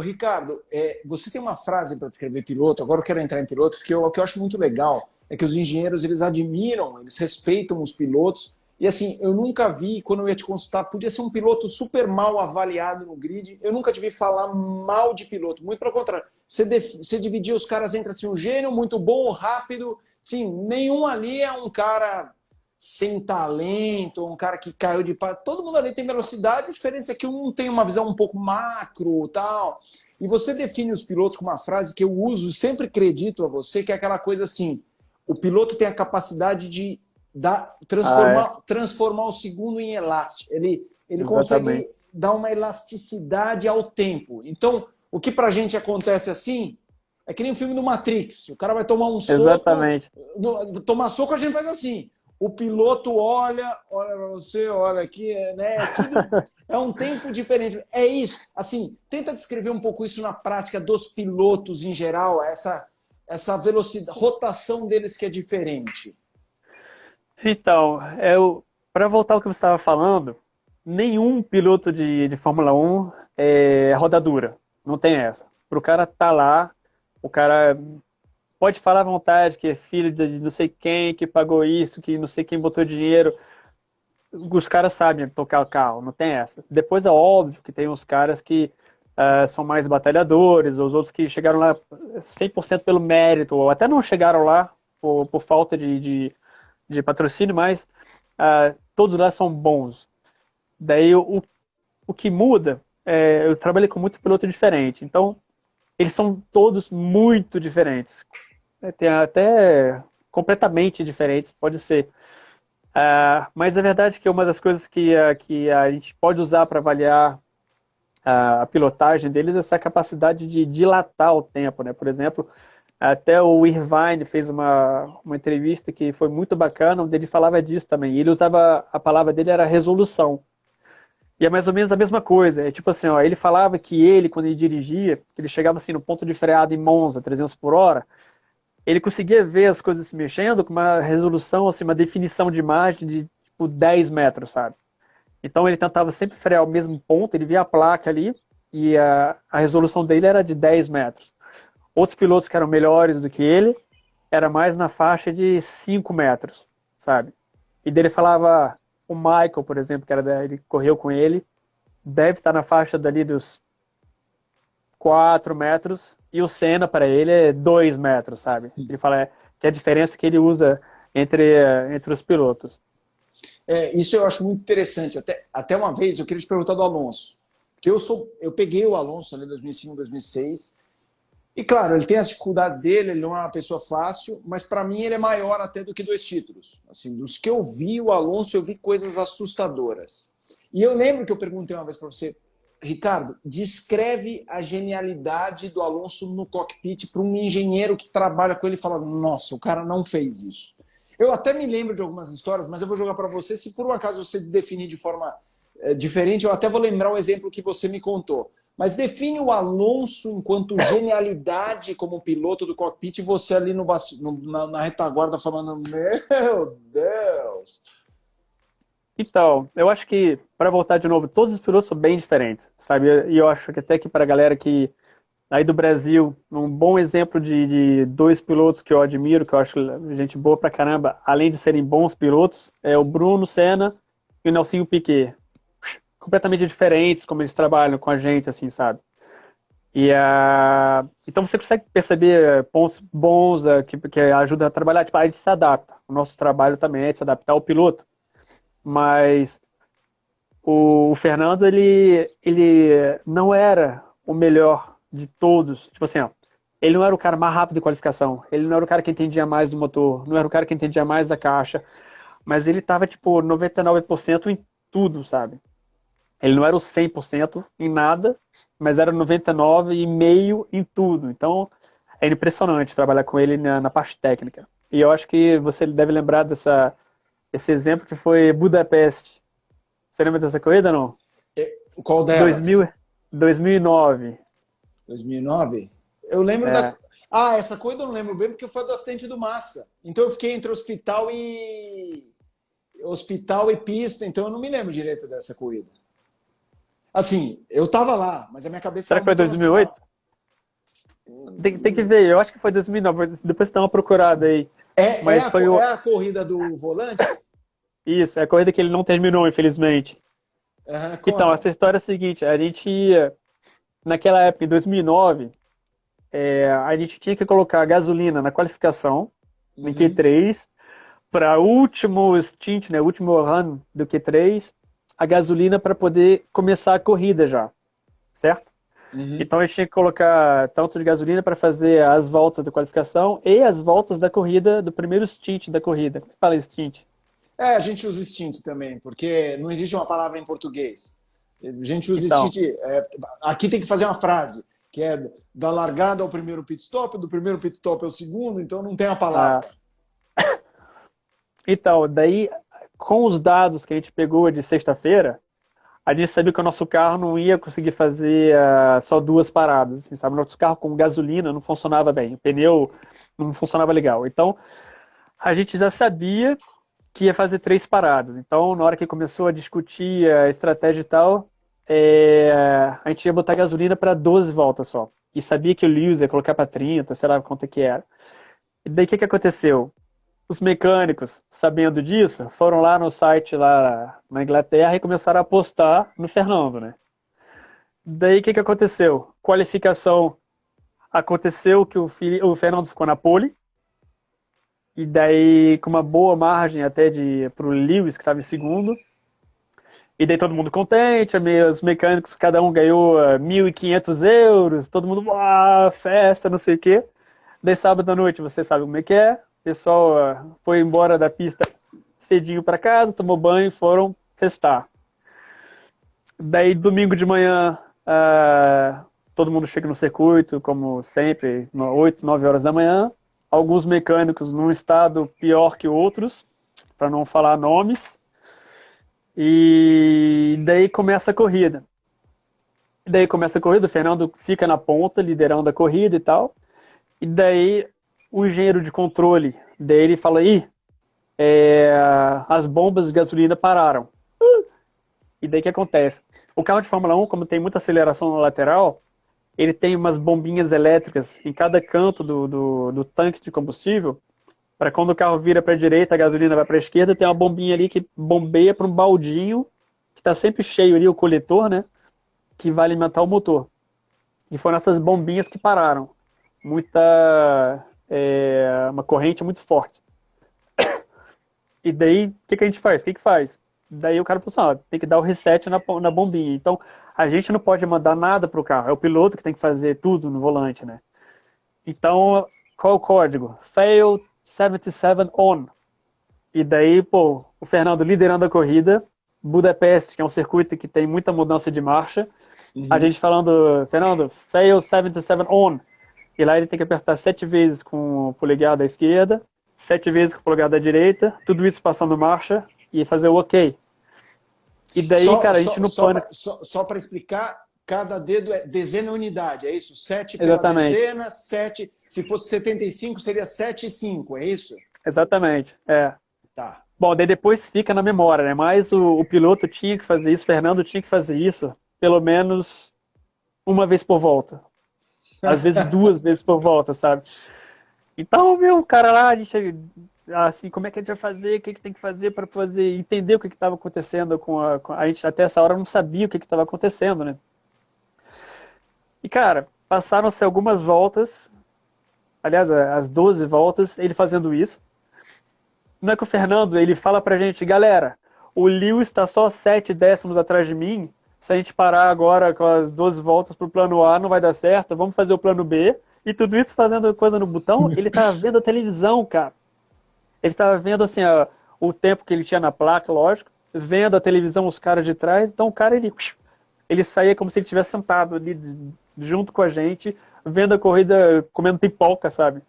Ricardo, você tem uma frase para descrever piloto, agora eu quero entrar em piloto, porque o que eu acho muito legal é que os engenheiros, eles admiram, eles respeitam os pilotos, e assim, eu nunca vi, quando eu ia te consultar, podia ser um piloto super mal avaliado no grid, eu nunca te vi falar mal de piloto, muito pelo contrário, você dividia os caras entre assim, um gênio, muito bom, rápido, sim, nenhum ali é um cara sem talento, um cara que caiu de pá. Todo mundo ali tem velocidade, a diferença é que um tem uma visão um pouco macro tal. E você define os pilotos com uma frase que eu uso, sempre acredito a você, que é aquela coisa assim: o piloto tem a capacidade de transformar o segundo em elástico. Ele consegue dar uma elasticidade ao tempo. Então, o que pra gente acontece assim é que nem o filme do Matrix. O cara vai tomar um soco.
Exatamente.
Tomar soco a gente faz assim. O piloto olha para você, olha aqui, né? É um tempo diferente. É isso. Assim, tenta descrever um pouco isso na prática dos pilotos em geral, essa velocidade, rotação deles que é diferente.
Então, para voltar ao que você estava falando, nenhum piloto de Fórmula 1 é rodadura. Não tem essa. Para o cara estar lá, o cara pode falar à vontade que é filho de não sei quem, que pagou isso, que não sei quem botou dinheiro. Os caras sabem tocar o carro, não tem essa. Depois é óbvio que tem uns caras que são mais batalhadores, os outros que chegaram lá 100% pelo mérito, ou até não chegaram lá por falta de patrocínio, mas todos lá são bons. Daí o que muda, eu trabalhei com muito piloto diferente, então eles são todos muito diferentes. Tem até completamente diferentes, pode ser. Mas a verdade é que uma das coisas que a gente pode usar para avaliar a pilotagem deles é essa capacidade de dilatar o tempo, né? Por exemplo, até o Irvine fez uma entrevista que foi muito bacana, onde ele falava disso também. Ele usava, a palavra dele era resolução. E é mais ou menos a mesma coisa. É tipo assim, ó, ele falava que quando ele dirigia, que ele chegava assim no ponto de freada em Monza, 300 por hora, ele conseguia ver as coisas se mexendo com uma resolução, assim, uma definição de imagem de tipo 10 metros, sabe? Então ele tentava sempre frear ao mesmo ponto, ele via a placa ali e a resolução dele era de 10 metros. Outros pilotos que eram melhores do que ele, era mais na faixa de 5 metros, sabe? E dele falava, o Michael, por exemplo, ele correu com ele, deve estar na faixa dali dos 4 metros, e o Senna, para ele, é 2 metros, sabe? Ele fala que a diferença que ele usa entre os pilotos.
Isso eu acho muito interessante. Até uma vez eu queria te perguntar do Alonso. Porque eu peguei o Alonso ali em 2005, 2006, e claro, ele tem as dificuldades dele, ele não é uma pessoa fácil, mas para mim ele é maior até do que 2 títulos. Assim, dos que eu vi o Alonso, eu vi coisas assustadoras. E eu lembro que eu perguntei uma vez para você, Ricardo, descreve a genialidade do Alonso no cockpit para um engenheiro que trabalha com ele e fala, nossa, o cara não fez isso. Eu até me lembro de algumas histórias, mas eu vou jogar para você. Se por um acaso você definir de forma diferente, eu até vou lembrar o exemplo que você me contou. Mas define o Alonso enquanto genialidade como piloto do cockpit e você ali na retaguarda falando, meu Deus.
Então, eu acho que, para voltar de novo, todos os pilotos são bem diferentes, sabe? E eu acho que até que para a galera que aí do Brasil, um bom exemplo de dois pilotos que eu admiro, que eu acho gente boa pra caramba, além de serem bons pilotos, é o Bruno Senna e o Nelsinho Piquet. Completamente diferentes como eles trabalham com a gente, assim, sabe? Então você consegue perceber pontos bons que ajudam a trabalhar. Tipo, a gente se adapta. O nosso trabalho também é de se adaptar ao piloto. Mas o Fernando, ele não era o melhor de todos. Tipo assim, ó, ele não era o cara mais rápido de qualificação. Ele não era o cara que entendia mais do motor. Não era o cara que entendia mais da caixa. Mas ele tava, tipo, 99% em tudo, sabe? Ele não era o 100% em nada, mas era 99,5% em tudo. Então, é impressionante trabalhar com ele na parte técnica. E eu acho que você deve lembrar esse exemplo que foi Budapeste. Você lembra dessa corrida, não?
Qual
2000,
delas?
2009.
2009? Eu lembro
É,
da. Ah, essa corrida eu não lembro bem porque foi do acidente do Massa. Então eu fiquei entre hospital e pista, então eu não me lembro direito dessa corrida. Assim, eu tava lá, mas a minha cabeça
será
estava
que foi
muito no hospital.
2008? Tem que ver, eu acho que foi 2009. Depois você dá uma procurada aí. Mas foi
É a corrida do volante?
isso, é a corrida que ele não terminou, infelizmente.
Aham,
Então,
conta.
essa história é a seguinte: a gente ia, naquela época, em 2009, a gente tinha que colocar gasolina na qualificação, no
Uhum,
Q3, para o último stint, né, o último run do Q3, a gasolina para poder começar a corrida já, certo?
uhum.
Então a gente tinha que colocar tanto de gasolina para fazer as voltas da qualificação e as voltas da corrida, do primeiro stint da corrida. Como é que fala stint?
É, a gente usa stint também, porque não existe uma palavra em português. A gente usa
Então,
stint. Aqui tem que fazer uma frase, que é da largada ao primeiro pit stop, do primeiro pit stop ao segundo, então não tem a
ah,
palavra.
daí, com os dados que a gente pegou de sexta-feira, a gente sabia que o nosso carro não ia conseguir fazer só duas paradas, assim, sabe? O nosso carro com gasolina não funcionava bem, o pneu não funcionava legal. Então, a gente já sabia que ia fazer três paradas. Então, na hora que começou a discutir a estratégia e tal, a gente ia botar gasolina para 12 voltas só. E sabia que o Lewis ia colocar para 30, sei lá quanto que era. E daí o que aconteceu? Os mecânicos, sabendo disso, foram lá no site lá na Inglaterra e começaram a apostar no Fernando, né? Daí o que aconteceu? Qualificação, aconteceu que o Fernando ficou na pole, e daí com uma boa margem até para o Lewis, que estava em segundo. E daí todo mundo contente, os mecânicos, cada um ganhou 1.500 euros, todo mundo, festa, não sei o quê. Daí sábado à noite, você sabe como é que é, o pessoal foi embora da pista cedinho para casa, tomou banho e foram festar. Daí domingo de manhã, todo mundo chega no circuito, como sempre, 8, 9 horas da manhã. Alguns mecânicos num estado pior que outros, para não falar nomes. E daí começa a corrida. O Fernando fica na ponta, liderando a corrida e tal. E daí o engenheiro de controle dele fala: ih, as bombas de gasolina pararam. E daí o que acontece? O carro de Fórmula 1, como tem muita aceleração na lateral, ele tem umas bombinhas elétricas em cada canto do tanque de combustível, para quando o carro vira para a direita, a gasolina vai para a esquerda, tem uma bombinha ali que bombeia para um baldinho, que está sempre cheio ali, o coletor, né? Que vai alimentar o motor. E foram essas bombinhas que pararam. Uma corrente muito forte. E daí, o que a gente faz? O que faz? Daí o cara falou assim, tem que dar o reset na bombinha. Então, a gente não pode mandar nada pro carro. É o piloto que tem que fazer tudo no volante, né? Então, qual é o código? Fail 77 on. E daí, pô, o Fernando liderando a corrida, Budapeste, que é um circuito que tem muita mudança de marcha, a
Uhum.
gente falando, Fernando, fail 77 on. E lá ele tem que apertar 7 vezes com o polegar da esquerda, 7 vezes com o polegar da direita, tudo isso passando marcha e fazer o ok. E daí, cara, a gente no pânico.
Só para explicar, cada dedo é dezena unidade, é isso? 7 pela
Exatamente.
dezena, 7. Se fosse 75, seria 7 e 5, é isso?
Exatamente. É.
Tá.
Bom, daí depois fica na memória, né? Mas o piloto tinha que fazer isso, o Fernando tinha que fazer isso pelo menos uma vez por volta. Às vezes duas vezes por volta, sabe? Então, meu, o cara lá, a gente, assim, como é que a gente vai fazer? O que que tem que fazer para fazer? Entender o que estava acontecendo a gente até essa hora não sabia o que estava acontecendo, né? E, cara, passaram-se algumas voltas, aliás, as 12 voltas, ele fazendo isso. Não é que o Fernando, ele fala pra gente, galera, o Lewis está só 7 décimos atrás de mim. Se a gente parar agora com as 12 voltas pro plano A, não vai dar certo. Vamos fazer o plano B. E tudo isso fazendo coisa no botão, ele tava vendo a televisão, cara. Ele tava vendo, assim, o tempo que ele tinha na placa, lógico. Vendo a televisão, os caras de trás. Então o cara, ele saía como se ele estivesse sentado ali junto com a gente, vendo a corrida, comendo pipoca, sabe?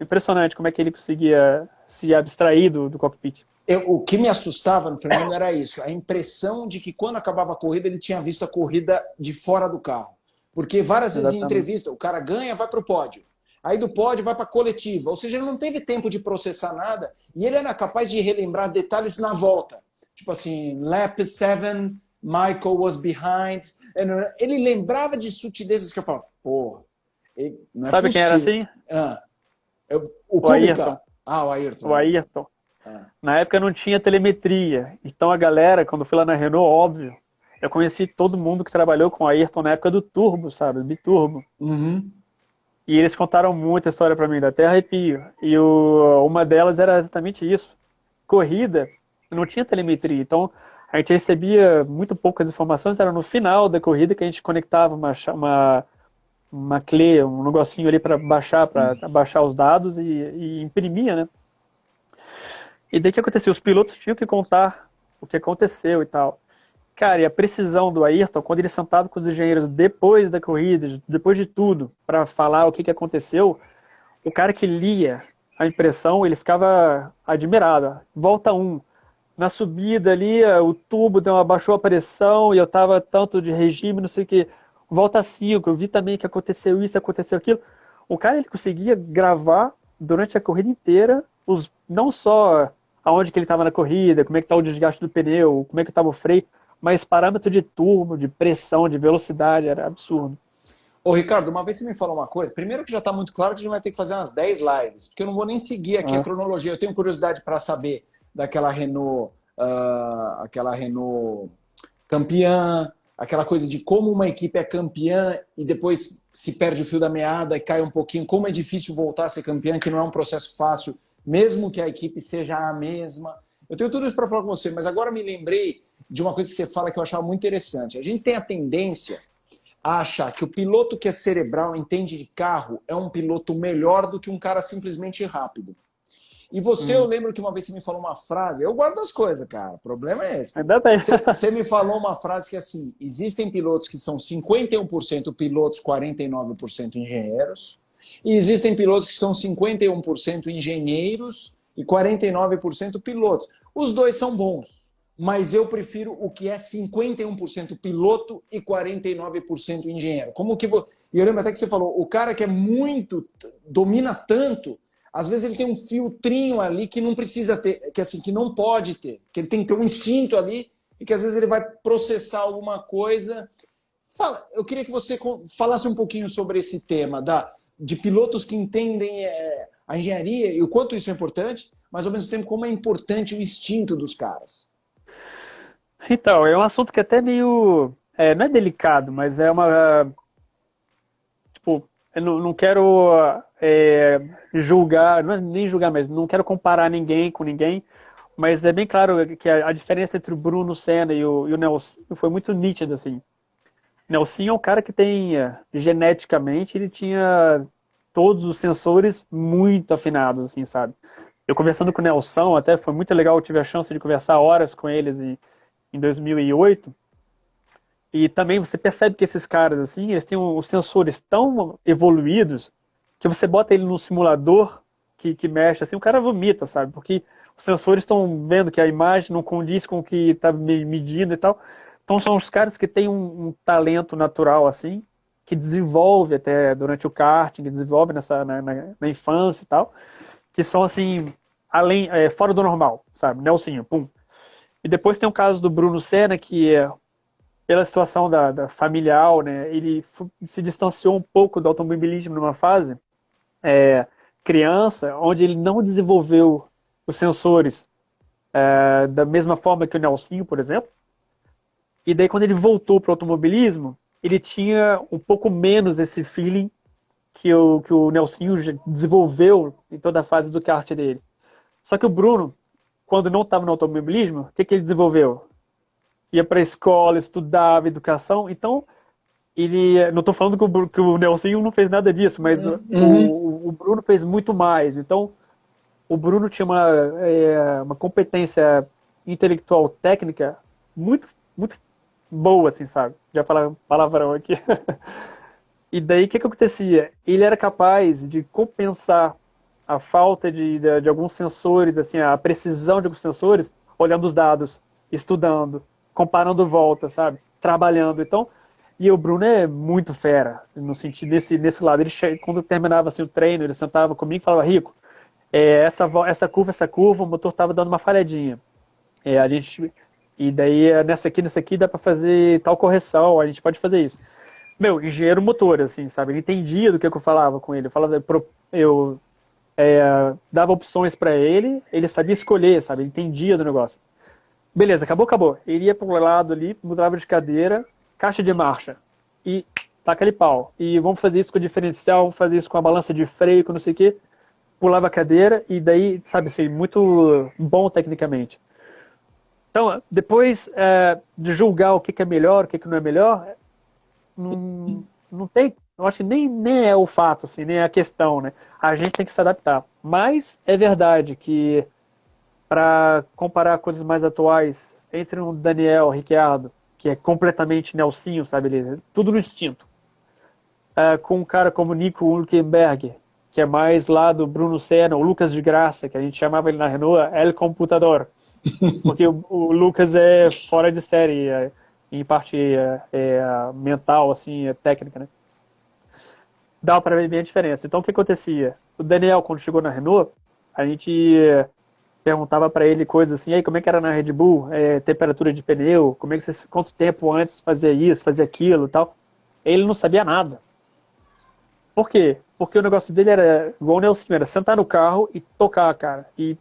Impressionante como é que ele conseguia se abstrair do cockpit.
O que me assustava no Fernando era isso, a impressão de que quando acabava a corrida ele tinha visto a corrida de fora do carro. Porque várias vezes em entrevista o cara ganha, vai para o pódio. Aí do pódio vai para a coletiva. Ou seja, ele não teve tempo de processar nada e ele era capaz de relembrar detalhes na volta. Tipo assim, lap 7, Michael was behind. Ele lembrava de sutilezas que eu falava, pô, não é
Sabe
possível.
Quem era assim?
O
Ayrton.
O Ayrton.
O Ayrton. Na época não tinha telemetria. Então a galera, quando fui lá na Renault, óbvio, eu conheci todo mundo que trabalhou com o Ayrton na época do Turbo, sabe? Biturbo.
Uhum.
E eles contaram muita história pra mim, da até arrepio. E uma delas era exatamente isso. Corrida, não tinha telemetria. Então a gente recebia muito poucas informações. Era no final da corrida que a gente conectava uma CLE, um negocinho ali para baixar os dados e imprimia, né? E daí o que aconteceu? Os pilotos tinham que contar o que aconteceu e tal. Cara, e a precisão do Ayrton, quando ele sentado com os engenheiros depois da corrida, depois de tudo, para falar o que aconteceu, o cara que lia a impressão, ele ficava admirado. Volta 1. Na subida ali, o tubo abaixou a pressão e eu tava tanto de regime, não sei o que. Volta 5, eu vi também que aconteceu isso, aconteceu aquilo. O cara, ele conseguia gravar durante a corrida inteira, não só aonde que ele estava na corrida, como é que está o desgaste do pneu, como é que estava o freio, mas parâmetro de turbo, de pressão, de velocidade, era absurdo.
Ô Ricardo, uma vez você me falou uma coisa, primeiro que já está muito claro que a gente vai ter que fazer umas 10 lives, porque eu não vou nem seguir aqui a cronologia, eu tenho curiosidade para saber daquela Renault, campeã, aquela coisa de como uma equipe é campeã e depois se perde o fio da meada e cai um pouquinho, como é difícil voltar a ser campeã, que não é um processo fácil, mesmo que a equipe seja a mesma. Eu tenho tudo isso para falar com você, mas agora me lembrei de uma coisa que você fala que eu achava muito interessante. A gente tem a tendência a achar que o piloto que é cerebral, entende de carro, é um piloto melhor do que um cara simplesmente rápido. E você, eu lembro que uma vez você me falou uma frase, eu guardo as coisas, cara, o problema é esse.
Ainda bem.
Você me falou uma frase que assim, existem pilotos que são 51% pilotos, 49% engenheiros, e existem pilotos que são 51% engenheiros e 49% pilotos. Os dois são bons, mas eu prefiro o que é 51% piloto e 49% engenheiro. E eu lembro até que você falou, o cara que é muito, domina tanto, às vezes ele tem um filtrinho ali que não precisa ter, que não pode ter, que ele tem que ter um instinto ali e que às vezes ele vai processar alguma coisa. Eu queria que você falasse um pouquinho sobre esse tema de pilotos que entendem a engenharia e o quanto isso é importante, mas ao mesmo tempo como é importante o instinto dos caras.
Então, é um assunto que é até meio... não é delicado, mas é uma... Tipo, eu não quero julgar, não é nem julgar mesmo, não quero comparar ninguém com ninguém, mas é bem claro que a diferença entre o Bruno Senna e o Nelson foi muito nítida, assim. Nelson é um cara que tem, geneticamente, ele tinha todos os sensores muito afinados, assim, sabe? Eu conversando com o Nelson, até foi muito legal, eu tive a chance de conversar horas com eles em 2008, e também você percebe que esses caras, assim, eles têm os sensores tão evoluídos que você bota ele no simulador que mexe, assim, o cara vomita, sabe? Porque os sensores estão vendo que a imagem não condiz com o que está medindo e tal. Então são os caras que têm um talento natural, assim, que desenvolve até durante o karting, que desenvolve na infância e tal, que são, assim, fora do normal, sabe? Nelsinho, pum. E depois tem o caso do Bruno Senna, que pela situação da familiar, né, ele se distanciou um pouco do automobilismo numa fase criança, onde ele não desenvolveu os sensores da mesma forma que o Nelsinho, por exemplo. E daí, quando ele voltou para o automobilismo, ele tinha um pouco menos esse feeling que o Nelsinho desenvolveu em toda a fase do kart dele. Só que o Bruno, quando não estava no automobilismo, o que ele desenvolveu? Ia para a escola, estudava, educação. Então, ele... Não estou falando que o Nelsinho não fez nada disso, mas o Bruno fez muito mais. Então, o Bruno tinha uma competência intelectual, técnica, muito, muito boa, assim, sabe? Já falaram palavrão aqui. E daí, o que acontecia? Ele era capaz de compensar a falta de alguns sensores, assim, a precisão de alguns sensores, olhando os dados, estudando, comparando volta, sabe? Trabalhando. Então, e o Bruno é muito fera, no sentido nesse lado. Ele, quando terminava assim, o treino, ele sentava comigo e falava: Rico, essa curva, o motor estava dando uma falhadinha. E daí, nessa aqui dá para fazer tal correção, a gente pode fazer isso. Meu, engenheiro motor, assim, sabe? Ele entendia do que eu falava com ele. Eu dava opções para ele, ele sabia escolher, sabe? Ele entendia do negócio. Beleza, acabou. Ele ia pro lado ali, mudava de cadeira, caixa de marcha, e taca ali pau. E vamos fazer isso com o diferencial, vamos fazer isso com a balança de freio, com não sei o quê. Pulava a cadeira, e daí, sabe assim, muito bom tecnicamente. Então, depois de julgar o que é melhor, o que não é melhor, não tem, eu acho que nem é o fato, assim, nem é a questão, né? A gente tem que se adaptar. Mas é verdade que, para comparar coisas mais atuais, entre um Daniel Ricciardo, que é completamente Nelsinho, sabe? Ele, tudo no instinto, com um cara como Nico Hülkenberg, que é mais lá do Bruno Senna, o Lucas de Graça, que a gente chamava ele na Renault El Computador, porque o Lucas é fora de série, em parte mental, assim, técnica, né? Dá para ver bem a diferença. Então, o que acontecia? O Daniel, quando chegou na Renault, a gente perguntava para ele coisas assim: aí, como é que era na Red Bull? Temperatura de pneu? Como é que você, quanto tempo antes fazia isso, fazia aquilo e tal? Ele não sabia nada. Por quê? Porque o negócio dele era igual o Nelson, era sentar no carro e tocar, cara. E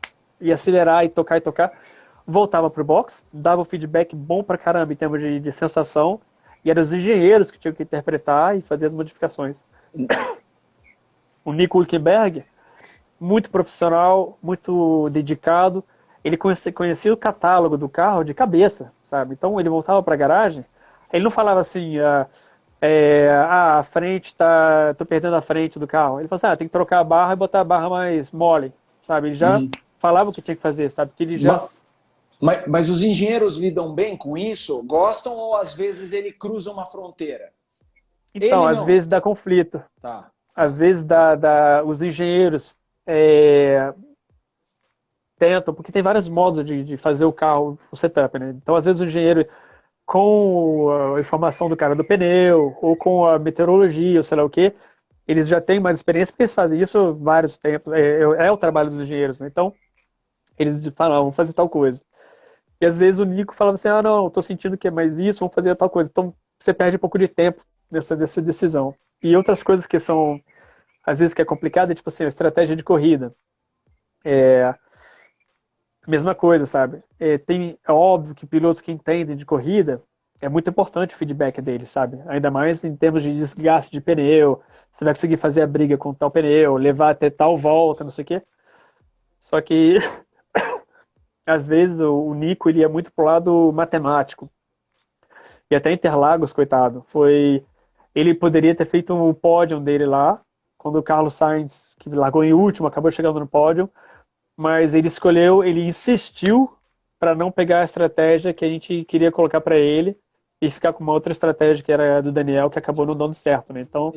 acelerar e tocar. Voltava pro box, dava um feedback bom pra caramba em termos de sensação, e eram os engenheiros que tinham que interpretar e fazer as modificações. O Nico Hülkenberg, muito profissional, muito dedicado, ele conhecia o catálogo do carro de cabeça, sabe? Então ele voltava pra garagem, ele não falava assim: a frente tô perdendo a frente do carro. Ele falava assim: tem que trocar a barra e botar a barra mais mole, sabe? Ele já falava o que tinha que fazer, sabe? Porque ele já...
Mas os engenheiros lidam bem com isso? Gostam, ou às vezes ele cruza uma fronteira?
Então, às vezes dá conflito.
Tá.
Às vezes os engenheiros tentam, porque tem vários modos de fazer o carro, o setup, né? Então, às vezes o engenheiro, com a informação do cara do pneu, ou com a meteorologia, ou sei lá o quê, eles já têm mais experiência, porque eles fazem isso há vários tempos. É o trabalho dos engenheiros, né? Então, eles falam: vamos fazer tal coisa. E às vezes o Nico falava assim: não, tô sentindo que é mais isso, vamos fazer tal coisa. Então você perde um pouco de tempo nessa decisão. E outras coisas que são, às vezes, que é complicado, é tipo assim, a estratégia de corrida. Mesma coisa, sabe? É óbvio que pilotos que entendem de corrida, é muito importante o feedback deles, sabe? Ainda mais em termos de desgaste de pneu, você vai conseguir fazer a briga com tal pneu, levar até tal volta, não sei o quê. Só que às vezes o Nico, ele ia muito pro lado matemático. E até Interlagos, coitado, ele poderia ter feito o pódio dele lá, quando o Carlos Sainz, que largou em último, acabou chegando no pódio, mas ele insistiu para não pegar a estratégia que a gente queria colocar para ele e ficar com uma outra estratégia que era do Daniel, que acabou não dando certo, né? Então,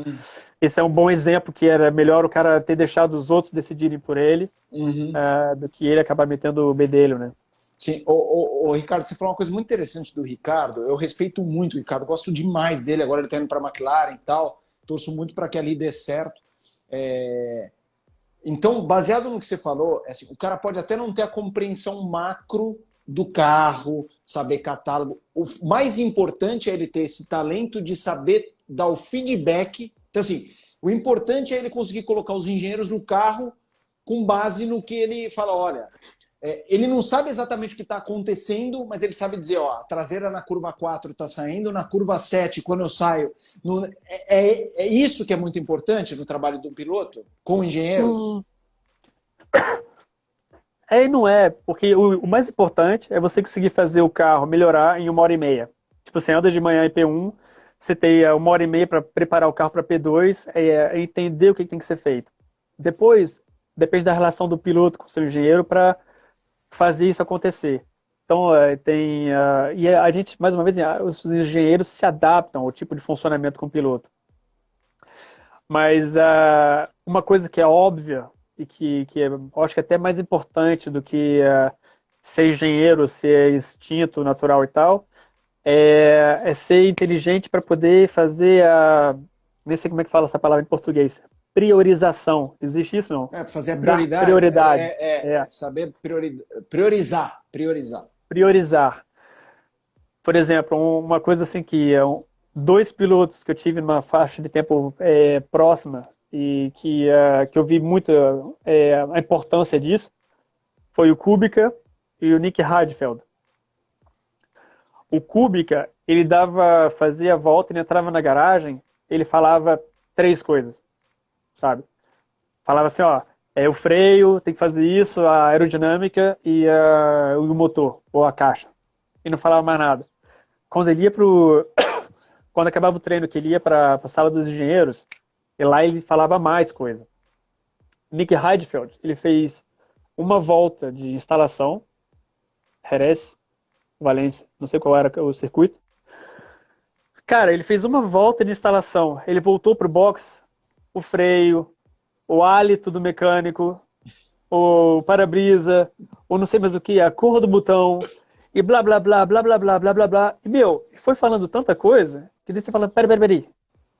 esse é um bom exemplo, que era melhor o cara ter deixado os outros decidirem por ele, do que ele acabar metendo o bedelho, né?
Sim, o Ricardo, você falou uma coisa muito interessante do Ricardo. Eu respeito muito o Ricardo, gosto demais dele. Agora ele está indo para a McLaren e tal. Torço muito para que ali dê certo. Então, baseado no que você falou, assim, o cara pode até não ter a compreensão macro do carro, saber catálogo. O mais importante é ele ter esse talento de saber dar o feedback. Então, assim, o importante é ele conseguir colocar os engenheiros no carro com base no que ele fala. Olha, ele não sabe exatamente o que está acontecendo, mas ele sabe dizer, ó, a traseira na curva 4 está saindo, na curva 7, quando eu saio... É isso que é muito importante no trabalho do piloto, com engenheiros?
É e não é, porque o mais importante é você conseguir fazer o carro melhorar em 1h30. Tipo, você anda de manhã em P1, você tem 1h30 para preparar o carro para P2, é entender o que tem que ser feito. Depois, depende da relação do piloto com o seu engenheiro para fazer isso acontecer. Então, e a gente, mais uma vez, os engenheiros se adaptam ao tipo de funcionamento com o piloto. Mas uma coisa que é óbvia e que eu acho que é até mais importante do que ser engenheiro, ser instinto natural e tal, é ser inteligente para poder fazer nem sei como é que fala essa palavra em português, priorização. Existe isso, não?
Fazer a
Dar
prioridade.
prioridades.
Saber priorizar.
Priorizar. Por exemplo, uma coisa assim que dois pilotos que eu tive numa faixa de tempo próxima e que eu vi muito a importância disso foi o Kubica e o Nick Heidfeld. O Kubica, ele fazia a volta, ele entrava na garagem, ele falava 3 coisas, sabe? Falava assim, ó, o freio, tem que fazer isso, a aerodinâmica e o motor, ou a caixa. E não falava mais nada. Quando ele ia quando acabava o treino, que ele ia para a sala dos engenheiros, e lá ele falava mais coisa. Nick Heidfeld, ele fez uma volta de instalação, Jerez, Valência, não sei qual era o circuito. Cara, ele fez uma volta de instalação, ele voltou pro box, o freio, o hálito do mecânico, o para-brisa, ou não sei mais o que, a cor do botão, e blá, blá, blá, blá, blá, blá, blá, blá, blá. E, foi falando tanta coisa, que daí você fala, peraí.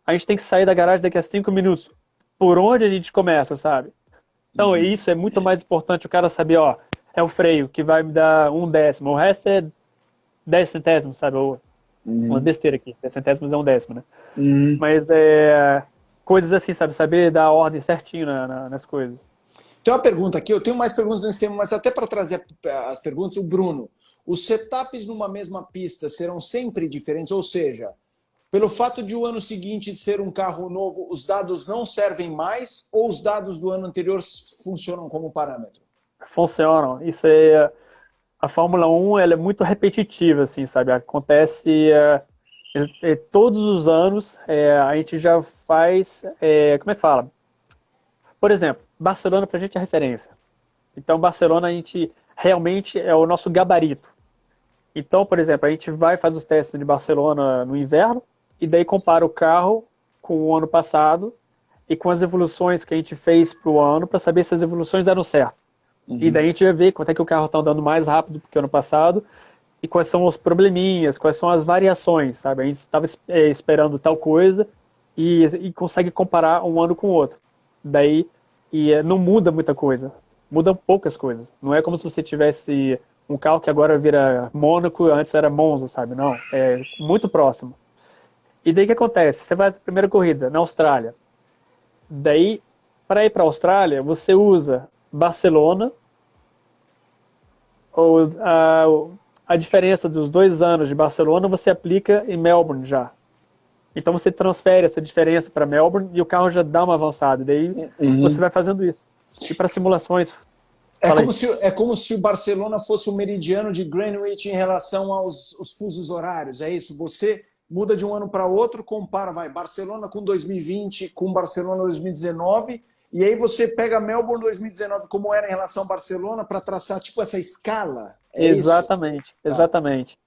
A gente tem que sair da garagem daqui a 5 minutos. Por onde a gente começa, sabe? Então, isso é muito mais importante o cara saber, ó, é o freio que vai me dar 1/10. O resto é 10 centésimos, sabe? Uma besteira aqui. 10 centésimos é 1/10, né? Mas coisas assim, sabe? Saber dar a ordem certinho nas coisas.
Tem uma pergunta aqui, eu tenho mais perguntas nesse tema, mas até para trazer as perguntas, o Bruno, os setups numa mesma pista serão sempre diferentes? Ou seja, pelo fato de o ano seguinte ser um carro novo, os dados não servem mais ou os dados do ano anterior funcionam como parâmetro?
Funcionam. Isso a Fórmula 1 ela é muito repetitiva, assim, sabe? Acontece todos os anos, a gente já faz, como é que fala? Por exemplo, Barcelona pra gente é referência. Então, Barcelona a gente realmente é o nosso gabarito. Então, por exemplo, a gente faz os testes de Barcelona no inverno e daí compara o carro com o ano passado e com as evoluções que a gente fez para o ano para saber se as evoluções deram certo. E daí a gente vai ver quanto é que o carro está andando mais rápido do que o ano passado e quais são os probleminhas, quais são as variações, sabe? A gente estava esperando tal coisa e consegue comparar um ano com o outro. Daí não muda muita coisa, mudam poucas coisas. Não é como se você tivesse um carro que agora vira Mônaco, antes era Monza, sabe? Não, é muito próximo. E daí o que acontece? Você vai à primeira corrida na Austrália. Daí, para ir para a Austrália, você usa Barcelona, ou a diferença dos 2 anos de Barcelona você aplica em Melbourne já. Então você transfere essa diferença para Melbourne e o carro já dá uma avançada. Daí você vai fazendo isso. E para simulações...
É como se o Barcelona fosse o meridiano de Greenwich em relação aos fusos horários, é isso? Você muda de um ano para outro, compara, Barcelona com 2020, com Barcelona 2019, e aí você pega Melbourne 2019, como era em relação a Barcelona, para traçar tipo essa escala.
Exatamente, exatamente.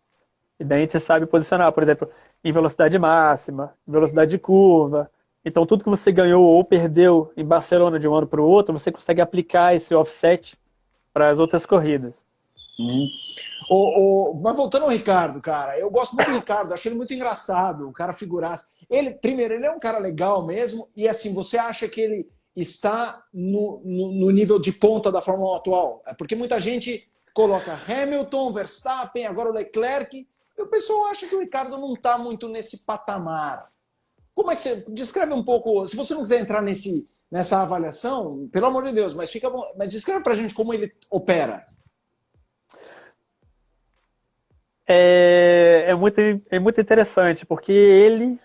E daí você sabe posicionar, por exemplo, em velocidade máxima, velocidade de curva. Então tudo que você ganhou ou perdeu em Barcelona de um ano para o outro, você consegue aplicar esse offset para as outras corridas.
Uhum. Mas voltando ao Ricardo, cara, eu gosto muito do Ricardo, achei ele muito engraçado, um cara figuraça. Ele, primeiro, ele é um cara legal mesmo, e assim, você acha que ele está no nível de ponta da Fórmula 1 atual? É porque muita gente coloca Hamilton, Verstappen, agora o Leclerc, e o pessoal acha que o Ricardo não está muito nesse patamar. Como é que você descreve um pouco, se você não quiser entrar nessa avaliação, pelo amor de Deus, mas descreve pra gente como ele opera.
É muito interessante, porque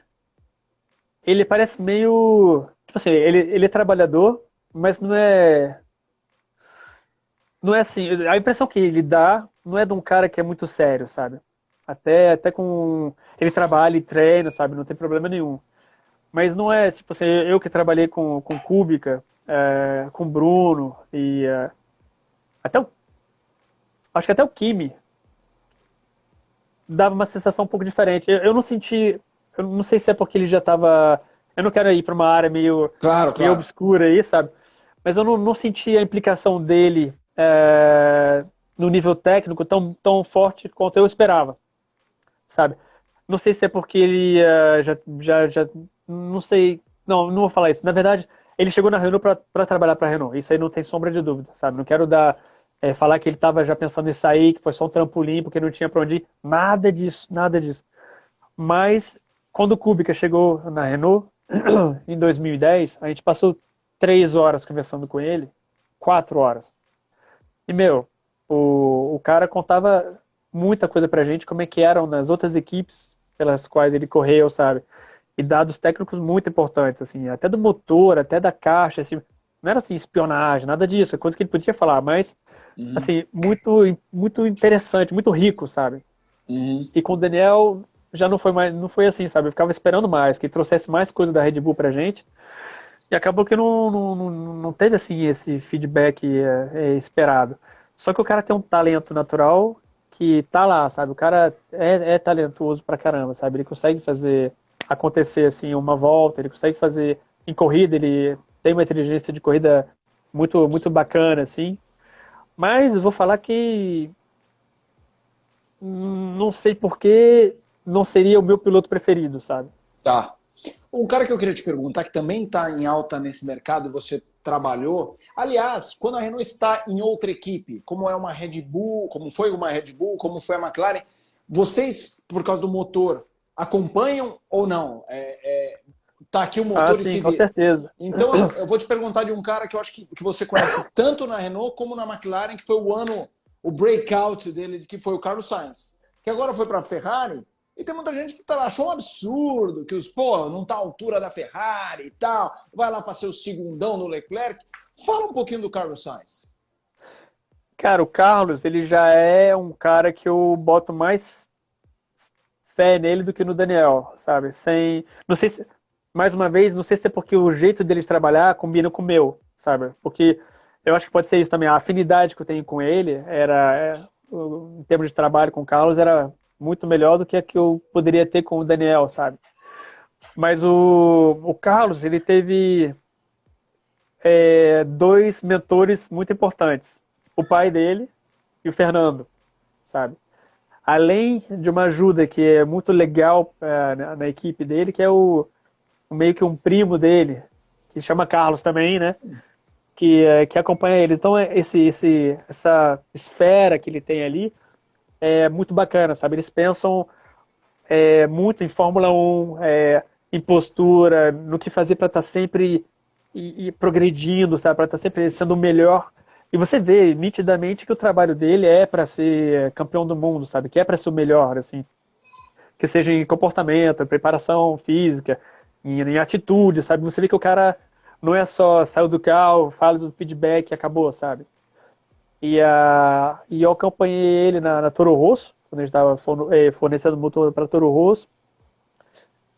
ele parece meio. Tipo assim, ele é trabalhador, mas não é assim. A impressão que ele dá não é de um cara que é muito sério, sabe? Até com. Ele trabalha e treina, sabe? Não tem problema nenhum. Mas não é, tipo assim, eu que trabalhei com Kubica, com Bruno e até o, acho que até o Kimi dava uma sensação um pouco diferente. Eu não senti, eu não sei se é porque ele já estava, eu não quero ir para uma área
Claro,
meio
claro.
obscura aí, sabe? Mas eu não senti a implicação dele no nível técnico tão forte quanto eu esperava, sabe? Não sei se é porque ele já, não sei, não vou falar isso. Na verdade, ele chegou na Renault para trabalhar para a Renault. Isso aí não tem sombra de dúvida, sabe? Não quero falar que ele estava já pensando em sair, que foi só um trampolim porque não tinha para onde ir. Nada disso, nada disso. Mas quando o Kubica chegou na Renault em 2010, a gente passou 3 horas conversando com ele, 4 horas. E, meu, o cara contava muita coisa pra gente, como é que eram nas outras equipes pelas quais ele correu, sabe? E dados técnicos muito importantes, assim, até do motor, até da caixa, assim, não era assim espionagem, nada disso, é coisa que ele podia falar, mas,
Uhum,
assim, muito interessante, muito rico, sabe?
uhum.
E com o Daniel já não foi mais, não foi assim, sabe? Eu ficava esperando mais, que ele trouxesse mais coisa da Red Bull pra gente, e acabou que não teve assim esse feedback esperado. Só que o cara tem um talento natural que tá lá, sabe? O cara é talentoso pra caramba, sabe? Ele consegue fazer acontecer assim uma volta, ele consegue fazer em corrida, ele tem uma inteligência de corrida muito bacana assim. Mas eu vou falar que não sei por que não seria o meu piloto preferido, sabe?
Tá. Um cara que eu queria te perguntar, que também está em alta nesse mercado, e você trabalhou. Aliás, quando a Renault está em outra equipe, como é uma Red Bull, como foi uma Red Bull, como foi a McLaren, vocês, por causa do motor, acompanham ou não? Tá aqui o
Ah,
motor e
sim,
se
com
vira.
certeza.
Então eu vou te perguntar de um cara que eu acho que você conhece tanto na Renault como na McLaren, que foi o breakout dele, que foi o Carlos Sainz, que agora foi para a Ferrari. E tem muita gente que achou um absurdo, que não tá à altura da Ferrari e tal, vai lá para ser o segundão no Leclerc. Fala um pouquinho do Carlos Sainz.
Cara, o Carlos, ele já é um cara que eu boto mais fé nele do que no Daniel, sabe? Não sei se, mais uma vez, não sei se é porque o jeito dele de trabalhar combina com o meu, sabe? Porque eu acho que pode ser isso também. A afinidade que eu tenho com ele em termos de trabalho com o Carlos, era muito melhor do que a que eu poderia ter com o Daniel, sabe? Mas o Carlos, ele teve dois mentores muito importantes. O pai dele e o Fernando, sabe? Além de uma ajuda que é muito legal na equipe dele, que é meio que um primo dele, que chama Carlos também, né? Que acompanha ele. Então, essa esfera que ele tem ali é muito bacana, sabe? Eles pensam muito em Fórmula 1, em postura, no que fazer para estar sempre progredindo, sabe? Para estar sempre sendo o melhor. E você vê nitidamente que o trabalho dele é para ser campeão do mundo, sabe? Que é para ser o melhor, assim. Que seja em comportamento, em preparação física, em atitude, sabe? Você vê que o cara não é só saiu do carro, faz o feedback e acabou, sabe? E eu acompanhei ele na Toro Rosso, quando a gente estava fornecendo motor para Toro Rosso,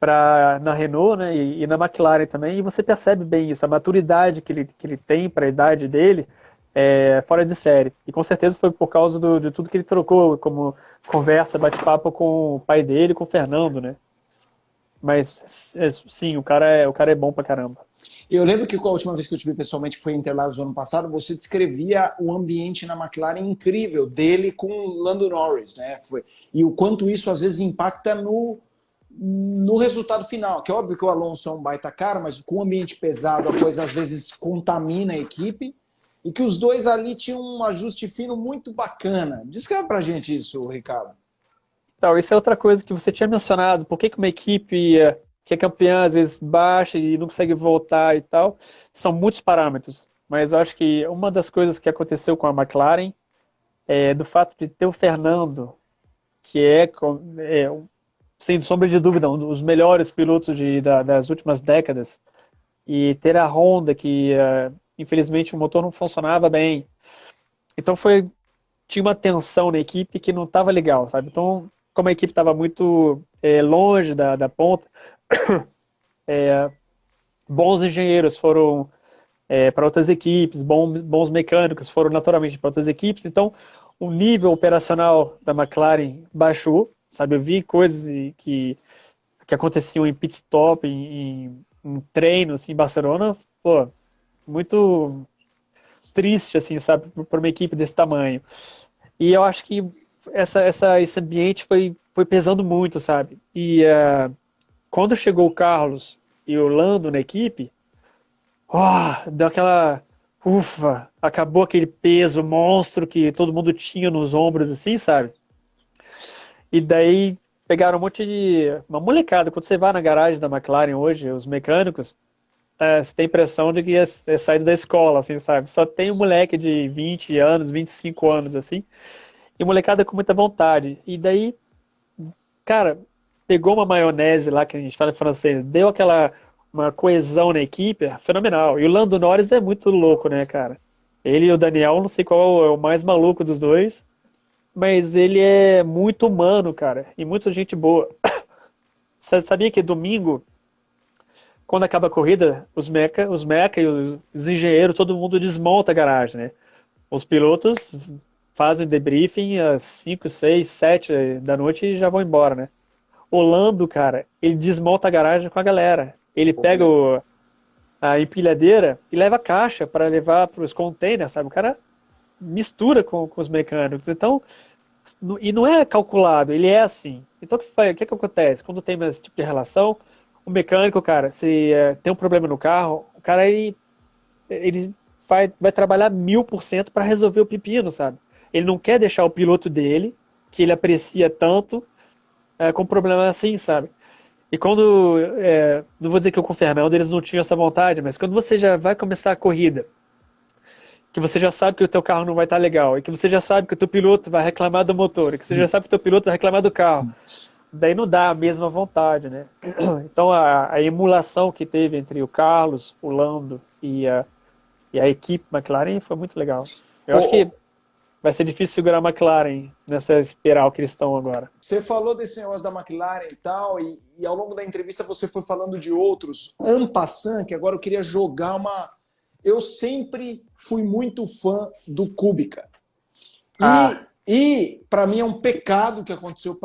na Renault, né, e na McLaren também, e você percebe bem isso, a maturidade que ele tem para a idade dele é fora de série. E com certeza foi por causa de tudo que ele trocou, como conversa, bate-papo com o pai dele, com o Fernando, né? Mas sim, o cara é bom pra caramba.
Eu lembro que a última vez que eu te vi pessoalmente foi em Interlagos no ano passado, você descrevia o ambiente na McLaren incrível dele com o Lando Norris, né? E o quanto isso às vezes impacta no resultado final, que é óbvio que o Alonso é um baita cara, mas com um ambiente pesado, a coisa às vezes contamina a equipe, e que os dois ali tinham um ajuste fino muito bacana. Descreve pra gente isso, Ricardo.
Então, isso é outra coisa que você tinha mencionado. Por que que uma equipe que é campeã às vezes baixa e não consegue voltar e tal? São muitos parâmetros. Mas eu acho que uma das coisas que aconteceu com a McLaren é do fato de ter o Fernando, que sem sombra de dúvida, um dos melhores pilotos das últimas décadas, e ter a Honda, que infelizmente o motor não funcionava bem. Então tinha uma tensão na equipe que não estava legal, sabe? Então, como a equipe estava muito longe da ponta, bons engenheiros foram para outras equipes, bons mecânicos foram naturalmente para outras equipes, então o nível operacional da McLaren baixou, sabe? Eu vi coisas que aconteciam em pit stop, em treino, assim, em Barcelona, pô, muito triste, assim, sabe, para uma equipe desse tamanho. E eu acho que esse ambiente foi pesando muito, sabe? E quando chegou o Carlos e o Lando na equipe, deu aquela ufa, acabou aquele peso monstro que todo mundo tinha nos ombros, assim, sabe? E daí pegaram uma molecada. Quando você vai na garagem da McLaren hoje, os mecânicos, você tem a impressão de que é saído da escola, assim, sabe? Só tem um moleque de 20 anos, 25 anos, assim, e molecada com muita vontade. E daí, cara, pegou uma maionese lá, que a gente fala em francês, deu uma coesão na equipe, fenomenal. E o Lando Norris é muito louco, né, cara? Ele e o Daniel, não sei qual é o mais maluco dos dois, mas ele é muito humano, cara, e muita gente boa. Você sabia que domingo, quando acaba a corrida, os meca e os engenheiros, todo mundo desmonta a garagem, né? Os pilotos fazem debriefing às 5, 6, 7 da noite e já vão embora, né? O Lando, cara, ele desmonta a garagem com a galera. Ele pega a empilhadeira e leva a caixa para levar para os containers, sabe? O cara mistura com os mecânicos. Então, e não é calculado, ele é assim. Então, o que acontece? Quando tem esse tipo de relação, o mecânico, cara, se tem um problema no carro, o cara ele vai trabalhar 1000% para resolver o pepino, sabe? Ele não quer deixar o piloto dele, que ele aprecia tanto, com um problema assim, sabe? E quando, não vou dizer que eu com o Fernando eles não tinham essa vontade, mas quando você já vai começar a corrida, que você já sabe que o teu carro não vai estar legal, e que você já sabe que o teu piloto vai reclamar do motor, e que você já sabe que o teu piloto vai reclamar do carro, daí não dá a mesma vontade, né? Então a emulação que teve entre o Carlos, o Lando e a equipe McLaren foi muito legal. Eu acho que vai ser difícil segurar a McLaren nessa espiral que eles estão agora.
Você falou desse negócio da McLaren e tal, e ao longo da entrevista você foi falando de outros. En passant, que agora eu queria jogar uma... Eu sempre fui muito fã do Kubica. E para mim é um pecado que aconteceu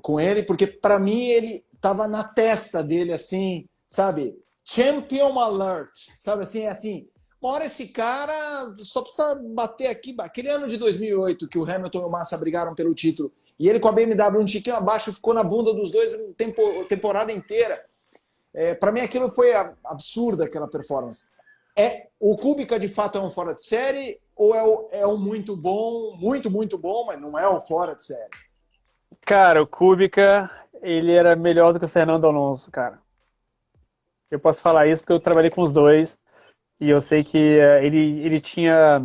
com ele, porque para mim ele estava na testa dele, assim, sabe? Champion alert, sabe assim, uma hora esse cara só precisa bater aqui. Aquele ano de 2008 que o Hamilton e o Massa brigaram pelo título e ele com a BMW um tiquinho abaixo ficou na bunda dos dois a temporada inteira. Para mim aquilo foi absurda, aquela performance. O Kubica de fato é um fora de série ou é um muito bom, muito, muito bom, mas não é um fora de série?
Cara, o Kubica, ele era melhor do que o Fernando Alonso, cara. Eu posso falar isso porque eu trabalhei com os dois. E eu sei que ele tinha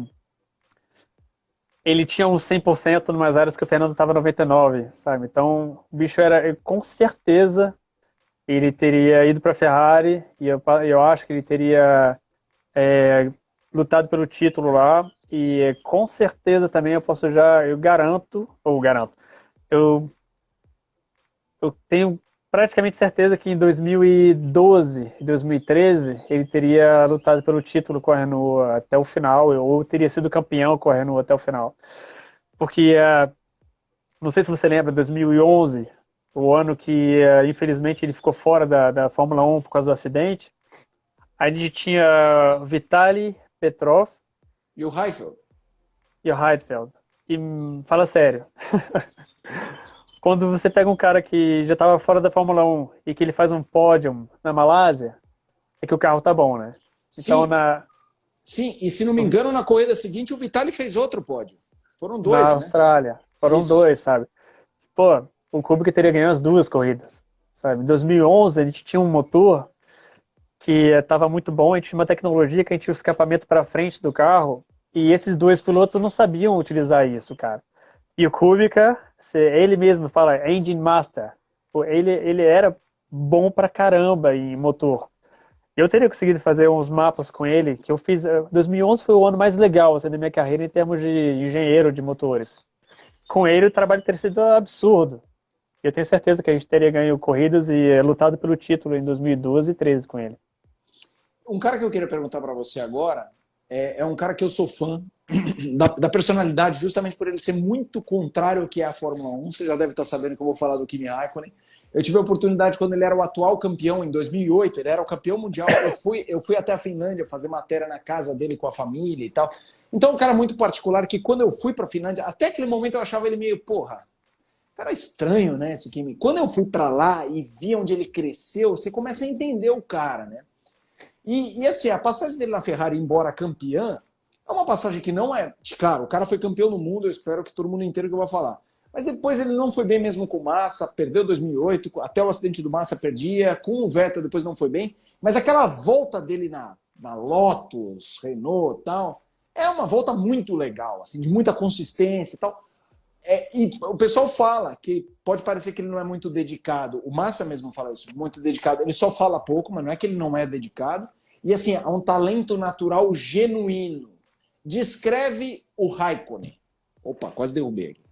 uns 100% em umas áreas que o Fernando estava 99%, sabe? Então, o bicho com certeza, ele teria ido para a Ferrari e eu acho que ele teria lutado pelo título lá. E com certeza também eu garanto, eu tenho praticamente certeza que em 2012 e 2013 ele teria lutado pelo título com a Renault até o final, ou teria sido campeão com a Renault até o final. Porque, não sei se você lembra, 2011, o ano que infelizmente ele ficou fora da Fórmula 1 por causa do acidente, A gente tinha o Vitaly Petrov
E o Heifeld?
e o Heidfeld. E fala sério, quando você pega um cara que já estava fora da Fórmula 1 e que ele faz um pódio na Malásia, é que o carro tá bom, né? Então,
Sim, sim. E se não me
no-
engano, na corrida seguinte, o Vitali fez outro pódio. Foram
na
dois, né?
Austrália, foram
Isso.
dois, sabe? Pô, o Kubica teria ganhado as duas corridas, sabe? Em 2011, a gente tinha um motor que estava muito bom, a gente tinha uma tecnologia que a gente tinha o escapamento para frente do carro, e esses dois pilotos não sabiam utilizar isso, cara. E o Kubica, ele mesmo fala engine master. Pô, ele era bom pra caramba em motor. Eu teria conseguido fazer uns mapas com ele, que eu fiz. 2011 foi o ano mais legal assim, da minha carreira em termos de engenheiro de motores. Com ele, o trabalho teria sido absurdo. Eu tenho certeza que a gente teria ganho corridas e lutado pelo título em 2012 e 2013 com ele.
Um cara que eu queria perguntar para você agora é um cara que eu sou fã da personalidade, justamente por ele ser muito contrário ao que é a Fórmula 1. Você já deve estar sabendo que eu vou falar do Kimi Raikkonen. Eu tive a oportunidade quando ele era o atual campeão em 2008, ele era o campeão mundial. Eu fui até a Finlândia fazer matéria na casa dele com a família e tal. Então, um cara muito particular que quando eu fui para a Finlândia, até aquele momento eu achava ele meio, porra, cara estranho, né, esse Kimi. Quando eu fui para lá e vi onde ele cresceu, você começa a entender o cara, né? E assim, a passagem dele na Ferrari, embora campeã, é uma passagem que não é. Claro, o cara foi campeão no mundo, eu espero que todo mundo inteiro que eu vou falar. Mas depois ele não foi bem mesmo com o Massa, perdeu 2008, até o acidente do Massa perdia, com o Vettel depois não foi bem. Mas aquela volta dele na Lotus, Renault e tal, é uma volta muito legal, assim, de muita consistência e tal. E o pessoal fala que pode parecer que ele não é muito dedicado. O Massa mesmo fala isso, muito dedicado. Ele só fala pouco, mas não é que ele não é dedicado. E assim, é um talento natural genuíno. Descreve o Raikkonen. Opa, quase derrubei aqui.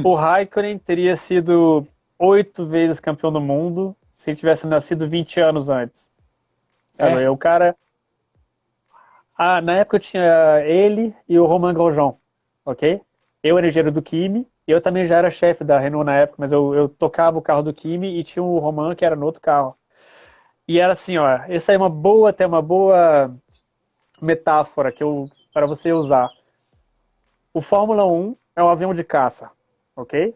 O Raikkonen teria sido 8 vezes campeão do mundo se ele tivesse nascido 20 anos antes. Sabe?
É,
O cara. Na época eu tinha ele e o Romain Grosjean, ok? Eu era engenheiro do Kimi, e eu também já era chefe da Renault na época, mas eu tocava o carro do Kimi e tinha o Romain que era no outro carro. E era assim, ó, essa é até uma boa metáfora para você usar. O Fórmula 1 é um avião de caça, ok?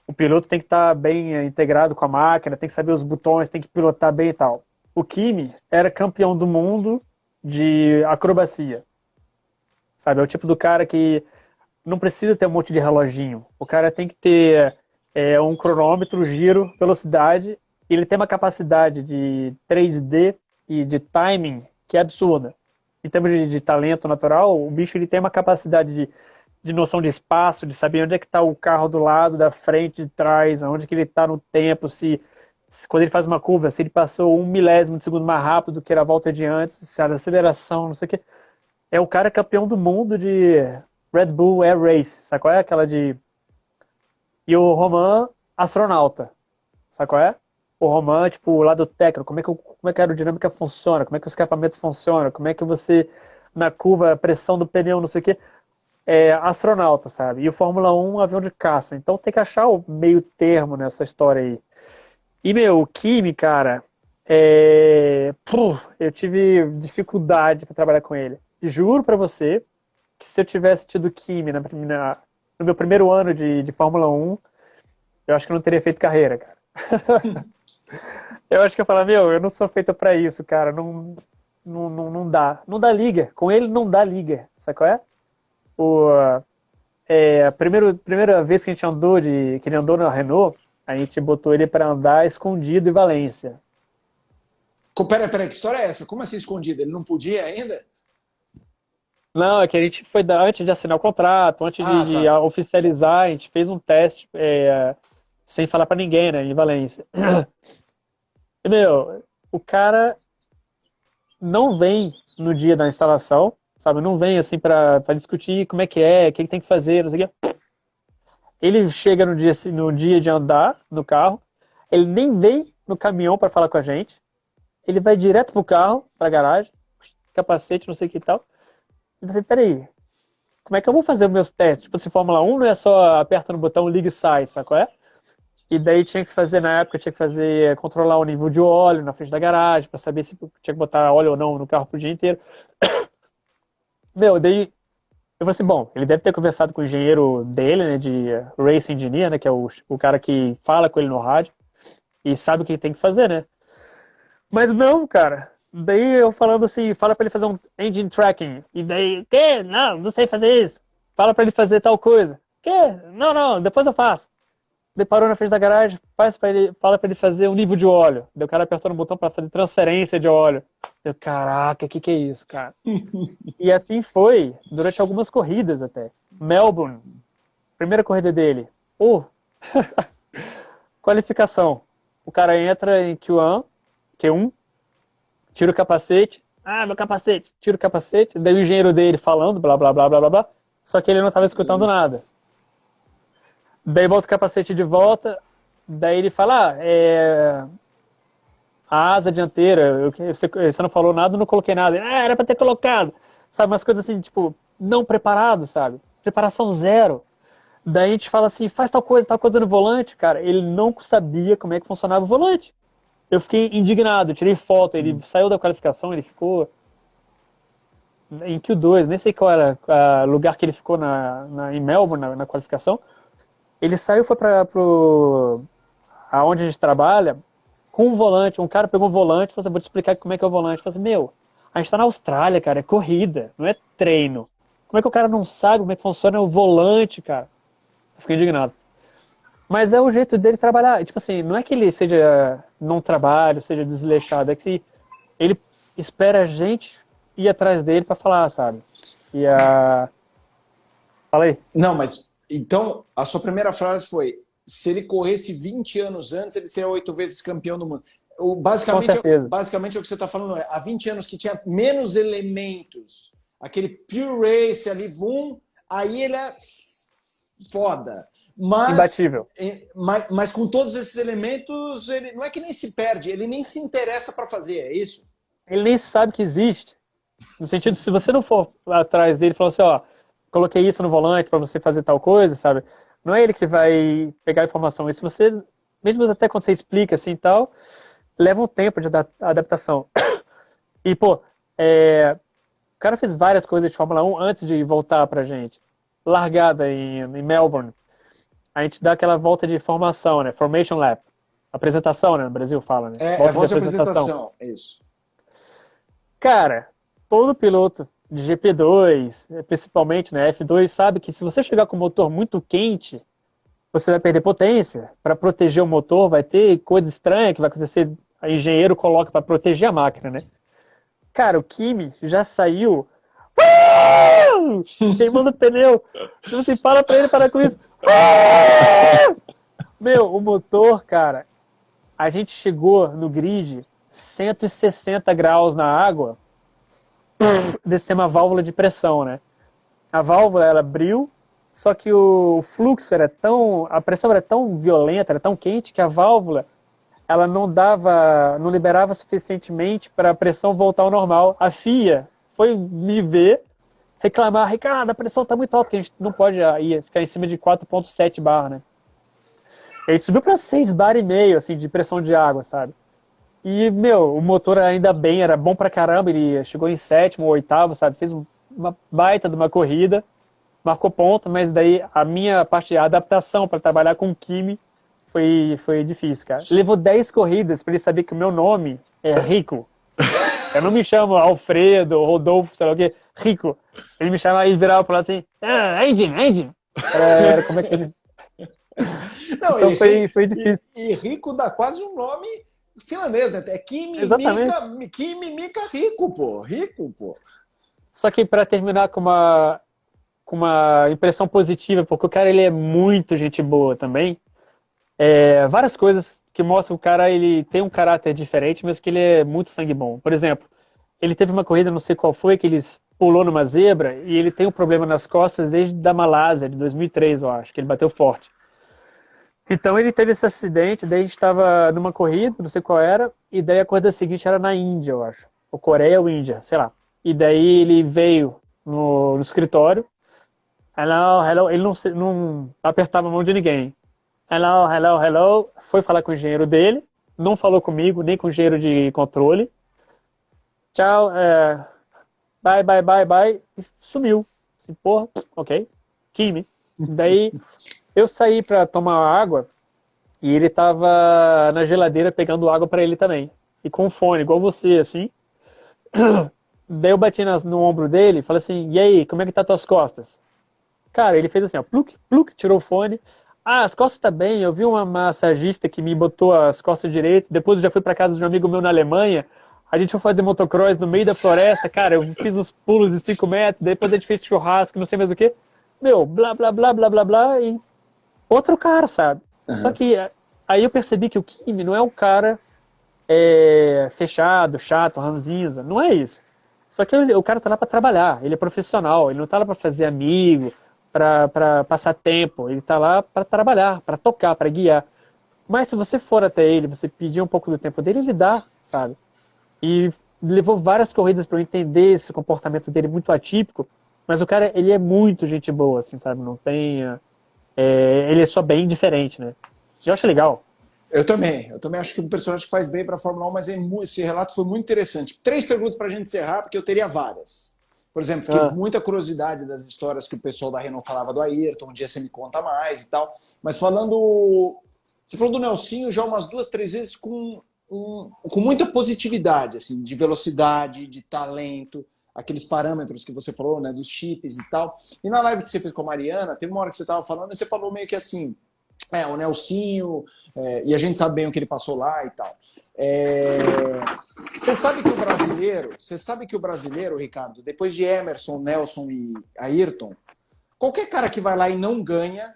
O piloto tem que estar bem integrado com a máquina, tem que saber os botões, tem que pilotar bem e tal. O Kimi era campeão do mundo de acrobacia, sabe? É o tipo do cara que não precisa ter um monte de reloginho. O cara tem que ter um cronômetro, giro, velocidade. E ele tem uma capacidade de 3D e de timing que é absurda. Em termos de talento natural, o bicho ele tem uma capacidade de noção de espaço, de saber onde é que está o carro do lado, da frente, de trás, onde que ele está no tempo, quando ele faz uma curva, se ele passou 1 milésimo de segundo mais rápido do que era a volta de antes, se a aceleração, não sei o quê. É o cara campeão do mundo de Red Bull Air Race, sabe qual é? Aquela de... E o Romain, astronauta, sabe qual é? O Romain, tipo, o lado técnico, como é que a aerodinâmica funciona, como é que o escapamento funciona, como é que você, na curva, a pressão do pneu, não sei o quê. É astronauta, sabe? E o Fórmula 1, um avião de caça. Então tem que achar o meio termo nessa história aí. E, meu, o Kimi, cara, eu tive dificuldade para trabalhar com ele. Juro pra você que se eu tivesse tido Kimi no meu primeiro ano de Fórmula 1, eu acho que eu não teria feito carreira, cara. Eu acho que eu falava, meu, eu não sou feito pra isso, cara. Não, não dá. Não dá liga. Com ele não dá liga. Sabe qual é? O, a primeira vez que a gente que ele andou na Renault, a gente botou ele pra andar escondido em Valência.
peraí, que história é essa? Como assim escondido? Ele não podia ainda?
Não, é que a gente foi antes de assinar o contrato, antes
Ah,
de
tá.
oficializar, a gente fez um teste sem falar pra ninguém, né, em Valência. E, meu, o cara não vem no dia da instalação, sabe? Não vem assim pra discutir como é que o que tem que fazer, não sei o quê. Ele chega no dia de andar no carro, ele nem vem no caminhão pra falar com a gente, ele vai direto pro carro, pra garagem, capacete, não sei o que e tal. E você, peraí, como é que eu vou fazer os meus testes? Tipo, se Fórmula 1 não é só aperta no botão, liga e sai, sabe qual é? E daí tinha que fazer, na época, tinha que fazer, controlar o nível de óleo na frente da garagem, para saber se tinha que botar óleo ou não no carro pro dia inteiro. Meu, daí eu falei assim, bom, ele deve ter conversado com o engenheiro dele, né, de Race Engineer, né, que é o cara que fala com ele no rádio e sabe o que tem que fazer, né? Mas não, cara. Daí eu falando assim, fala pra ele fazer um engine tracking. E daí, que? Não, não sei fazer isso. Fala pra ele fazer tal coisa. Que? Não, não, depois eu faço. Daí parou na frente da garagem, fala pra ele fazer um nível de óleo. Daí o cara apertou no botão pra fazer transferência de óleo. Eu, caraca, que é isso, cara? E assim foi, durante algumas corridas até. Melbourne, primeira corrida dele. Qualificação. O cara entra em Q1, tira o capacete. Ah, meu capacete. Tira o capacete. Daí o engenheiro dele falando, blá, blá, blá, blá, blá, blá. Só que ele não estava escutando nada. Daí volta o capacete de volta. Daí ele fala, a asa dianteira, você não falou nada, eu não coloquei nada. Era pra ter colocado. Sabe, umas coisas assim, tipo, não preparado, sabe? Preparação zero. Daí a gente fala assim, faz tal coisa no volante, cara. Ele não sabia como é que funcionava o volante. Eu fiquei indignado, tirei foto, ele saiu da qualificação, ele ficou em Q2, nem sei qual era o lugar que ele ficou em Melbourne, na qualificação. Ele saiu, foi aonde a gente trabalha, com um volante, um cara pegou um volante, falou assim, vou te explicar como é que é o volante. Eu falei assim, meu, a gente tá na Austrália, cara, é corrida, não é treino. Como é que o cara não sabe como é que funciona o volante, cara? Eu fiquei indignado. Mas é o jeito dele trabalhar. Tipo assim, não é que ele seja não trabalho, seja desleixado, é que ele espera a gente ir atrás dele pra falar, sabe? Fala aí.
Não, mas então a sua primeira frase foi: se ele corresse 20 anos antes, ele seria 8 vezes campeão do mundo.
Com certeza.
Basicamente o que você está falando é: há 20 anos que tinha menos elementos, aquele pure race ali, aí ele é foda.
Imbatível.
Mas com todos esses elementos, ele não é que nem se perde, ele nem se interessa para fazer, é isso?
Ele nem sabe que existe. No sentido, se você não for atrás dele e falar assim, ó, coloquei isso no volante para você fazer tal coisa, sabe? Não é ele que vai pegar a informação. Isso você, mesmo até quando você explica assim e tal, leva um tempo de adaptação. E, pô, o cara fez várias coisas de Fórmula 1 antes de voltar pra gente. Largada em Melbourne. A gente dá aquela volta de formação, né? Formation lap. Apresentação, né? No Brasil fala, né?
Volta de apresentação, é isso.
Cara, todo piloto de GP2, principalmente, né? F2, sabe que se você chegar com o motor muito quente, você vai perder potência. Para proteger o motor, vai ter coisa estranha que vai acontecer. O engenheiro coloca para proteger a máquina, né? Cara, o Kimi já saiu queimando o pneu. Não se fala pra ele parar com isso. Meu, o motor, cara, a gente chegou no grid 160 graus na água, descer uma válvula de pressão, né? A válvula, ela abriu, só que o fluxo a pressão era tão violenta, era tão quente que a válvula, ela não liberava suficientemente para a pressão voltar ao normal. A FIA foi me ver, reclamar, Ricardo, a pressão tá muito alta, que a gente não pode ficar em cima de 4,7 bar, né? Ele subiu para 6,5 bar, assim, de pressão de água, sabe? E, meu, o motor ainda bem, era bom pra caramba, ele chegou em 7º ou 8º, sabe? Fez uma baita de uma corrida, marcou ponto, mas daí a minha parte, a adaptação para trabalhar com o Kimi foi difícil, cara. Levou 10 corridas para ele saber que o meu nome é Rico. Eu não me chamo Alfredo, Rodolfo, sei lá o quê, Rico. Ele me chama e virava e falava assim, Engine. Como é que ele...
Não,
então foi difícil.
E Rico dá quase um nome finlandês, né? É Kimi Mika Rico, pô. Rico, pô.
Só que para terminar com uma impressão positiva, porque o cara ele é muito gente boa também, várias coisas que mostram que o cara ele tem um caráter diferente, mas que ele é muito sangue bom. Por exemplo, ele teve uma corrida, não sei qual foi, que ele pulou numa zebra e ele tem um problema nas costas desde a Malásia, de 2003, eu acho, que ele bateu forte. Então ele teve esse acidente, daí a gente estava numa corrida, não sei qual era, e daí a corrida seguinte era na Índia, eu acho. Ou Coreia ou Índia, sei lá. E daí ele veio no escritório, hello, ele não apertava a mão de ninguém. hello, hello, hello. Foi falar com o engenheiro dele, não falou comigo, nem com o engenheiro de controle. Tchau, bye, bye, bye, bye. E sumiu. Assim, porra, ok. Kimi. Daí eu saí pra tomar água e ele tava na geladeira pegando água pra ele também. E com fone, igual você, assim. Daí eu bati no ombro dele e falei assim, e aí, como é que tá tuas costas? Cara, ele fez assim, ó, pluk, pluk, tirou o fone. Ah, as costas tá bem, eu vi uma massagista que me botou as costas direitas, depois eu já fui pra casa de um amigo meu na Alemanha, a gente foi fazer motocross no meio da floresta, cara, eu fiz uns pulos de 5 metros, depois a gente fez churrasco, não sei mais o que. Meu, blá, blá, blá, blá, blá, blá, e outro cara, sabe? Só
Aham.
que aí eu percebi que o Kimi não é um cara fechado, chato, ranzinza. Não é isso. Só que o cara tá lá para trabalhar, ele é profissional, ele não tá lá para fazer amigo, para passar tempo, ele tá lá para trabalhar, para tocar, para guiar. Mas se você for até ele, você pedir um pouco do tempo dele, ele dá, sabe? E levou várias corridas para eu entender esse comportamento dele muito atípico, mas o cara, ele é muito gente boa, assim, sabe? Não tem. Ele é só bem diferente, né? Eu acho legal.
Eu também acho que o personagem faz bem para a Fórmula 1, mas esse relato foi muito interessante. Três perguntas para a gente encerrar, porque eu teria várias. Por exemplo, fiquei com
Ah,
muita curiosidade das histórias que o pessoal da Renault falava do Ayrton, um dia você me conta mais e tal. Mas falando. Você falou do Nelsinho já umas duas, três vezes com muita positividade, assim, de velocidade, de talento, aqueles parâmetros que você falou, né, dos chips e tal. E na live que você fez com a Mariana, teve uma hora que você estava falando e você falou meio que assim. O Nelsinho, e a gente sabe bem o que ele passou lá e tal. É, você sabe que o brasileiro, Ricardo, depois de Emerson, Nelson e Ayrton, qualquer cara que vai lá e não ganha,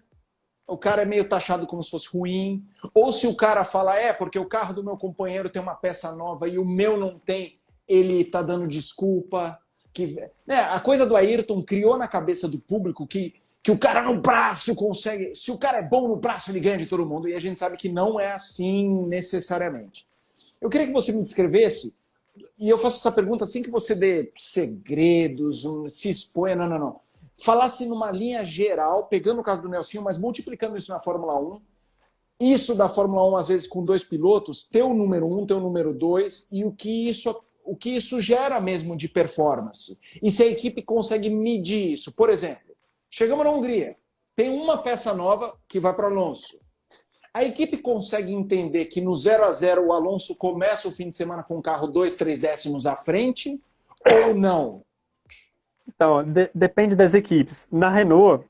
o cara é meio taxado como se fosse ruim. Ou se o cara fala, porque o carro do meu companheiro tem uma peça nova e o meu não tem, ele tá dando desculpa. A coisa do Ayrton criou na cabeça do público que o cara no braço consegue. Se o cara é bom no braço, ele ganha de todo mundo. E a gente sabe que não é assim necessariamente. Eu queria que você me descrevesse, e eu faço essa pergunta assim que você dê segredos, se exponha, não, não, não. Falasse numa linha geral, pegando o caso do Nelsinho, mas multiplicando isso na Fórmula 1, isso da Fórmula 1, às vezes, com dois pilotos, teu número um, teu número dois, e o que isso gera mesmo de performance. E se a equipe consegue medir isso. Por exemplo, chegamos na Hungria, tem uma peça nova que vai para o Alonso. A equipe consegue entender que no 0-0 o Alonso começa o fim de semana com o carro 2, 3 décimos à frente ou não?
então, depende das equipes. Na Renault,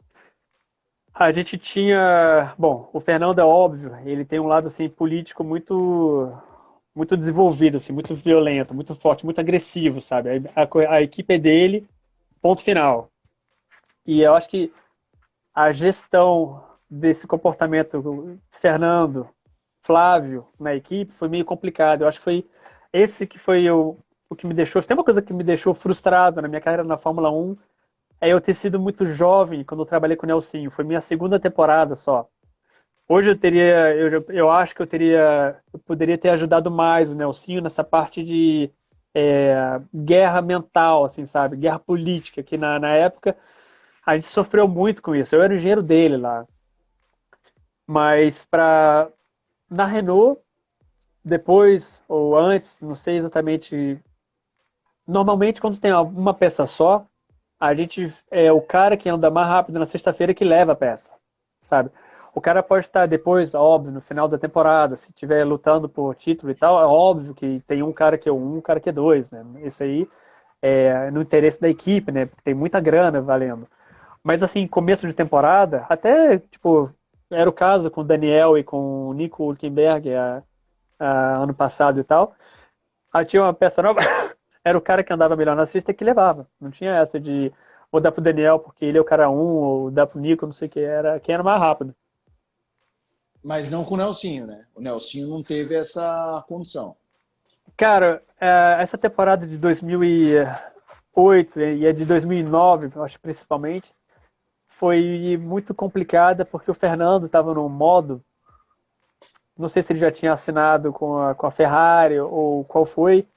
a gente tinha, bom, o Fernando é óbvio, ele tem um lado assim político muito desenvolvido, assim, muito violento, muito forte, muito agressivo, sabe? A equipe é dele, ponto final. E eu acho que a gestão desse comportamento Fernando, Flávio na equipe foi meio complicado. Eu acho que foi esse que foi o que me deixou. Se tem uma coisa que me deixou frustrado na minha carreira na Fórmula 1 é eu ter sido muito jovem quando eu trabalhei com o Nelsinho. Foi minha segunda temporada só. Hoje eu acho que eu poderia ter ajudado mais o Nelsinho nessa parte de guerra mental, assim, sabe? Guerra política, que na época a gente sofreu muito com isso. Eu era o engenheiro dele lá. Mas na Renault, depois ou antes, não sei exatamente. Normalmente, quando tem uma peça só, a gente é o cara que anda mais rápido na sexta-feira que leva a peça, sabe? O cara pode estar depois, óbvio, no final da temporada, se estiver lutando por título e tal, é óbvio que tem um cara que é um cara que é dois, né? Isso aí é no interesse da equipe, né? Porque tem muita grana valendo. Mas assim, começo de temporada, até, tipo, era o caso com o Daniel e com o Nico Hülkenberg ano passado e tal. Aí tinha uma peça nova, era o cara que andava melhor na sexta que levava. Não tinha essa de ou dar pro Daniel porque ele é o cara um, ou dar pro Nico, não sei o que, era quem era mais rápido.
Mas não com o Nelsinho, né? O Nelsinho não teve essa condição.
Cara, essa temporada de 2008 e a de 2009, eu acho principalmente, foi muito complicada porque o Fernando estava num modo, não sei se ele já tinha assinado com a Ferrari ou qual foi,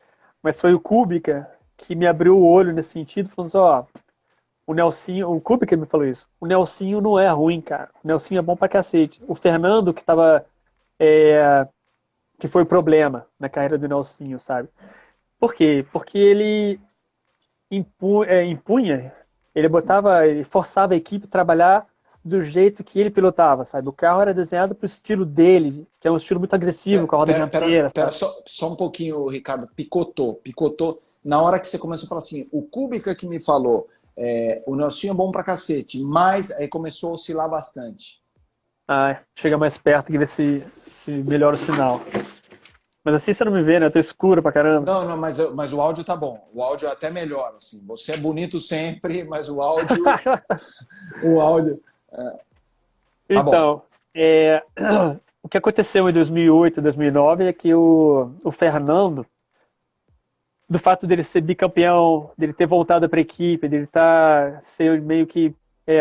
mas foi o Kubica que me abriu o olho nesse sentido, falando assim, ó, O Nelsinho, o Kubica me falou isso. O Nelsinho não é ruim, cara. O Nelsinho é bom pra cacete. O Fernando que foi o problema na carreira do Nelsinho, sabe? Por quê? Porque ele impunha, ele forçava a equipe a trabalhar do jeito que ele pilotava, sabe? O carro era desenhado pro estilo dele, que é um estilo muito agressivo, com a roda dianteira,
Pera
sabe?
só um pouquinho, Ricardo. Picotou. Na hora que você começou a falar assim, o Kubica que me falou, o Nelsinho é bom pra cacete, mas aí começou a oscilar bastante.
Ah, chega mais perto que vê se melhora o sinal. Mas assim você não me vê, né? Eu tô escuro pra caramba.
Não, não, mas o áudio tá bom. O áudio é até melhor, assim. Você é bonito sempre, mas o áudio tá bom.
Então, o que aconteceu em 2008, 2009 é que o Fernando, do fato dele ser bicampeão, dele ter voltado para a equipe, dele ser meio que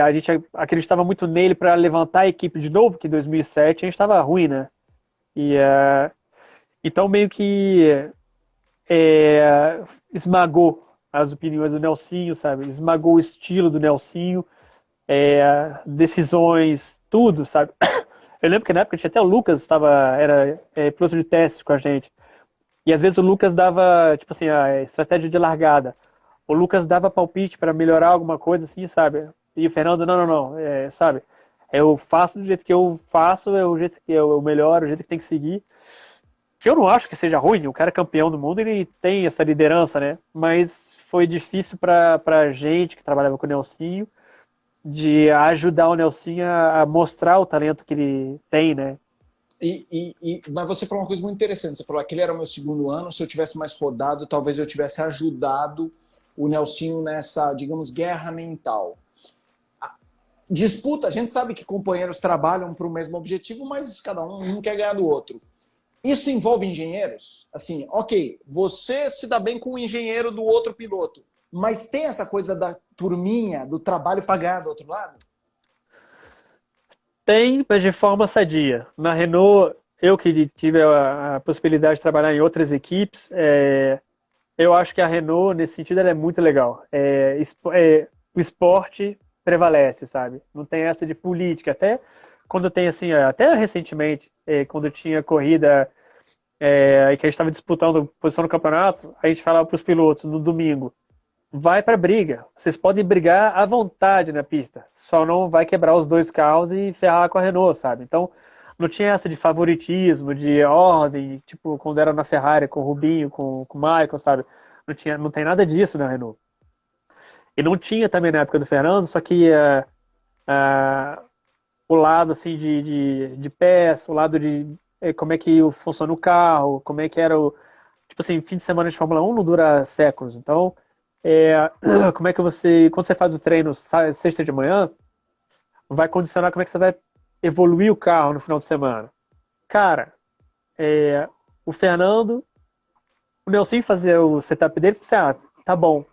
a gente acreditava muito nele para levantar a equipe de novo, que em 2007 a gente estava ruim, né? E então meio que esmagou as opiniões do Nelsinho, sabe? Esmagou o estilo do Nelsinho, decisões, tudo, sabe? Eu lembro que na época tinha até o Lucas, era piloto de teste com a gente. E às vezes o Lucas dava, tipo assim, a estratégia de largada. O Lucas dava palpite para melhorar alguma coisa, assim, sabe? E o Fernando, não, sabe? Eu faço do jeito que eu faço, é o jeito que eu melhor, o jeito que tem que seguir. Que eu não acho que seja ruim, o cara é campeão do mundo, ele tem essa liderança, né? Mas foi difícil pra gente que trabalhava com o Nelsinho, de ajudar o Nelsinho a mostrar o talento que ele tem, né?
Mas você falou uma coisa muito interessante. Você falou que aquele era o meu segundo ano. Se eu tivesse mais rodado, talvez eu tivesse ajudado o Nelsinho nessa, digamos, guerra mental. Disputa, a gente sabe que companheiros trabalham para o mesmo objetivo, mas cada um quer ganhar do outro. Isso envolve engenheiros? Assim, ok, você se dá bem com o engenheiro do outro piloto, mas tem essa coisa da turminha, do trabalho para ganhar do outro lado?
Tem, mas de forma sadia. Na Renault, eu que tive a possibilidade de trabalhar em outras equipes, eu acho que a Renault, nesse sentido, ela é muito legal. O esporte prevalece, sabe? Não tem essa de política. Até quando tem, assim, até recentemente, quando tinha corrida e que a gente estava disputando posição no campeonato, a gente falava para os pilotos no domingo: vai para briga. Vocês podem brigar à vontade na pista. Só não vai quebrar os dois carros e ferrar com a Renault, sabe? Então, não tinha essa de favoritismo, de ordem, tipo, quando era na Ferrari com o Rubinho, com o Michael, sabe? Não tem nada disso na Renault. E não tinha também na época do Fernando, só que o lado, assim, de peça, o lado de como é que funciona o carro, como é que era o... Tipo assim, fim de semana de Fórmula 1 não dura séculos, então como é que quando você faz o treino sexta de manhã, vai condicionar como é que você vai evoluir o carro no final de semana. Cara, o Fernando, o Nelson fazia o setup dele, e falou assim, tá bom,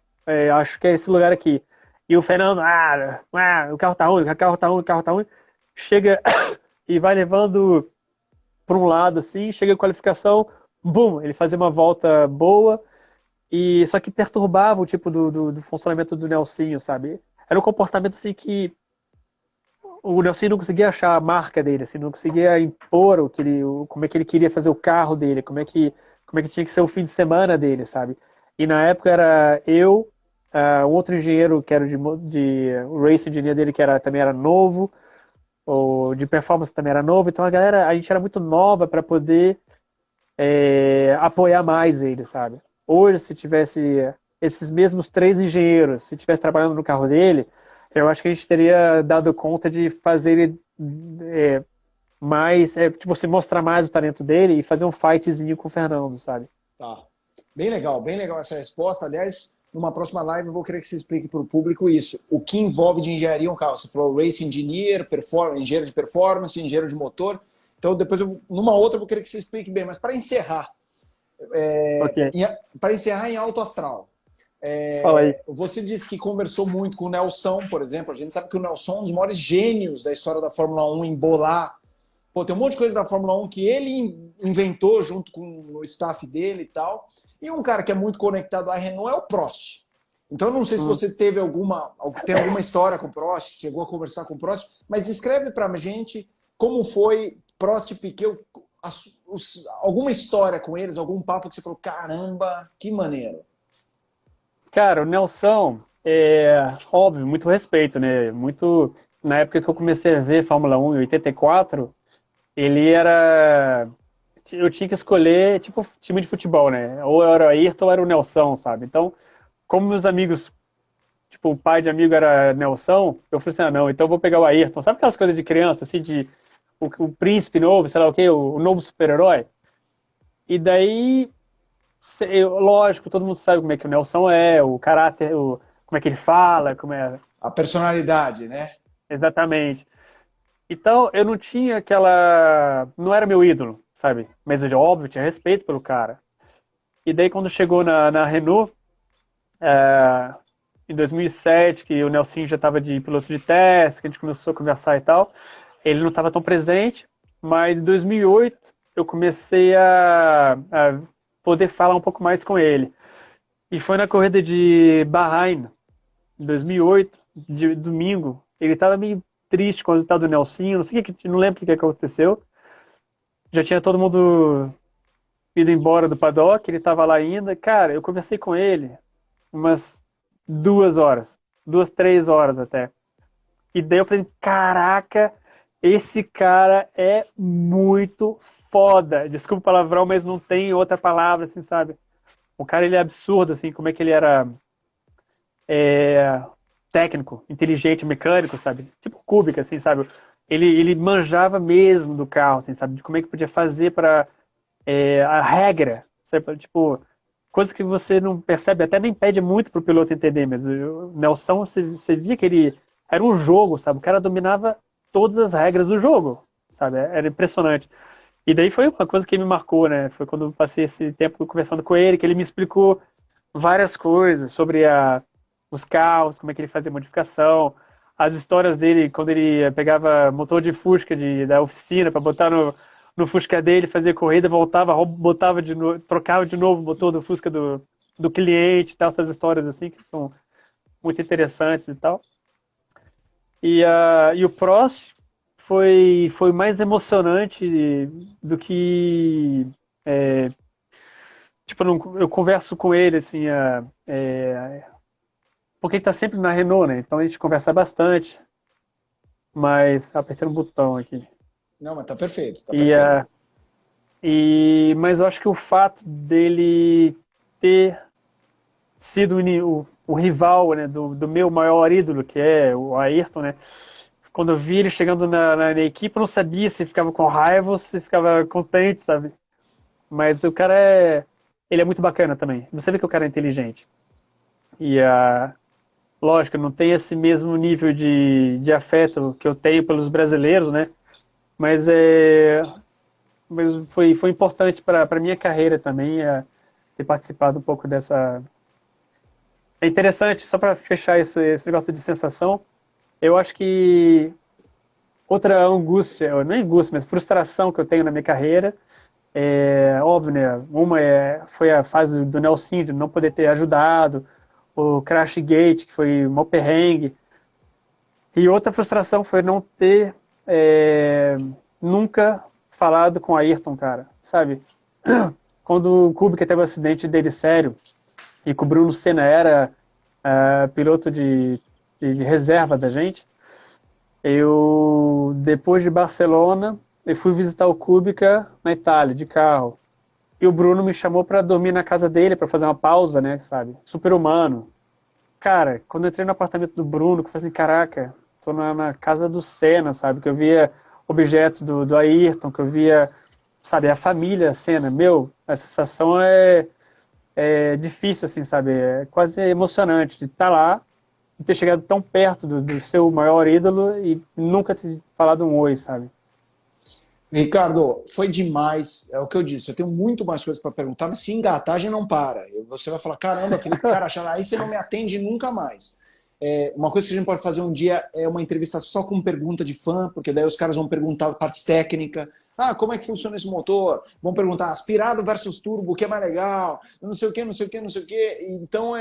acho que é esse lugar aqui. E o Fernando, o carro tá ruim, o carro tá ruim, o carro tá ruim. Chega e vai levando para um lado, assim, chega a qualificação, bum, ele fazia uma volta boa, e só que perturbava o tipo do funcionamento do Nelsinho, sabe? Era um comportamento assim que o Nelsinho não conseguia achar a marca dele, assim, não conseguia impor como é que ele queria fazer o carro dele, como é que tinha que ser o fim de semana dele, sabe? E na época era eu, um outro engenheiro que era o race engineer dele também era novo, o de performance também era novo, então a gente era muito nova para poder apoiar mais ele, sabe? Hoje, se tivesse esses mesmos três engenheiros, se tivesse trabalhando no carro dele, eu acho que a gente teria dado conta de fazer ele mais, tipo, se mostrar mais o talento dele e fazer um fightzinho com o Fernando, sabe?
Tá. Bem legal essa resposta. Aliás, numa próxima live eu vou querer que você explique para o público isso. O que envolve de engenharia um carro. Você falou race engineer, engenheiro de performance, engenheiro de motor. Então, depois, numa outra, eu vou querer que você explique bem. Mas para encerrar,
Ok.
em alto astral,
Fala aí.
você disse que conversou muito com o Nelson, por exemplo. A gente sabe que o Nelson é um dos maiores gênios da história da Fórmula 1 em bolar. Pô, tem um monte de coisa da Fórmula 1 que ele inventou junto com o staff dele e tal. E um cara que é muito conectado à Renault é o Prost. Então, eu não sei se você teve tem alguma história com o Prost, chegou a conversar com o Prost, mas descreve para a gente como foi Prost e Piquet, alguma história com eles, algum papo que você falou, caramba, que maneiro.
Cara, o Nelson, óbvio, muito respeito, né? Muito. Na época que eu comecei a ver Fórmula 1 em 84, ele era. Eu tinha que escolher, tipo, time de futebol, né? Ou era o Ayrton ou era o Nelson, sabe? Então, como meus amigos, tipo, o pai de amigo era Nelson, eu falei assim, ah, não, então eu vou pegar o Ayrton. Sabe aquelas coisas de criança, assim, de o príncipe novo, sei lá o quê, o novo super-herói? E daí, lógico, todo mundo sabe como é que o Nelson é, o caráter, como é que ele fala, como é
A personalidade, né?
exatamente. Então, eu não tinha aquela. Não era meu ídolo, sabe? Mas, óbvio, tinha respeito pelo cara. E daí, quando chegou na Renault, em 2007, que o Nelson já estava de piloto de teste, que a gente começou a conversar e tal, ele não estava tão presente, mas em 2008 eu comecei a poder falar um pouco mais com ele. E foi na corrida de Bahrein, em 2008, de domingo. Ele estava meio triste com o resultado do Nelson, não sei não lembro o que aconteceu. Já tinha todo mundo ido embora do paddock, ele estava lá ainda. Cara, eu conversei com ele umas 2 horas, 2, 3 horas até. E daí eu falei, caraca, esse cara é muito foda. Desculpa o palavrão, mas não tem outra palavra, assim, sabe? O cara, ele é absurdo, assim, como é que ele era técnico, inteligente, mecânico, sabe? Tipo Kubica, assim, sabe? Ele manjava mesmo do carro, assim, sabe? De como é que podia fazer para a regra, sabe? Tipo, coisas que você não percebe, até nem pede muito pro piloto entender, mas o Nelson, você via que ele era um jogo, sabe? O cara dominava todas as regras do jogo, sabe? Era impressionante. E daí foi uma coisa que me marcou, né? Foi quando eu passei esse tempo conversando com ele, que ele me explicou várias coisas sobre os carros, como é que ele fazia modificação, as histórias dele quando ele pegava motor de Fusca da oficina para botar no Fusca dele, fazia corrida, voltava, botava de novo, trocava de novo o motor do Fusca do cliente, tal, essas histórias assim que são muito interessantes e tal. E o Prost foi mais emocionante do que tipo, eu converso com ele assim, porque ele tá sempre na Renault, né? Então a gente conversa bastante, mas apertando o botão aqui.
Não, mas tá perfeito, tá
E,
perfeito.
mas eu acho que o fato dele ter sido o rival, né, do meu maior ídolo, que é o Ayrton, né? Quando eu vi ele chegando na equipe, eu não sabia se ficava com raiva ou se ficava contente, sabe? Mas o cara ele é muito bacana também. Você vê que o cara é inteligente. E lógico, não tem esse mesmo nível de afeto que eu tenho pelos brasileiros, né? Mas mas foi importante para a minha carreira também ter participado um pouco dessa. É interessante, só para fechar esse negócio de sensação, eu acho que outra angústia, não é angústia, mas frustração que eu tenho na minha carreira, óbvio, né? Uma foi a fase do Nelson, de não poder ter ajudado, o Crash Gate, que foi um perrengue. E outra frustração foi não ter nunca falado com o Ayrton, cara, sabe? Quando o Kubica teve um acidente dele sério e que o Bruno Senna era piloto de reserva da gente, depois de Barcelona, eu fui visitar o Kubica na Itália, de carro. E o Bruno me chamou para dormir na casa dele, para fazer uma pausa, né, sabe? Super humano. Cara, quando eu entrei no apartamento do Bruno, que eu falei assim, caraca, tô na casa do Senna, sabe? Que eu via objetos do Ayrton, que eu via, sabe, a família Senna. Meu, a sensação é difícil, assim, sabe? É quase emocionante de estar lá, de ter chegado tão perto do seu maior ídolo e nunca ter falado um oi, sabe?
Ricardo, foi demais. É o que eu disse. Eu tenho muito mais coisas para perguntar, mas se engatar, a gente não para. Você vai falar, caramba, Felipe, cara, aí você não me atende nunca mais. Uma coisa que a gente pode fazer um dia é uma entrevista só com pergunta de fã, porque daí os caras vão perguntar parte técnica. Ah, como é que funciona esse motor? Vão perguntar aspirado versus turbo, o que é mais legal? Não sei o que, não sei o que, não sei o que. Então,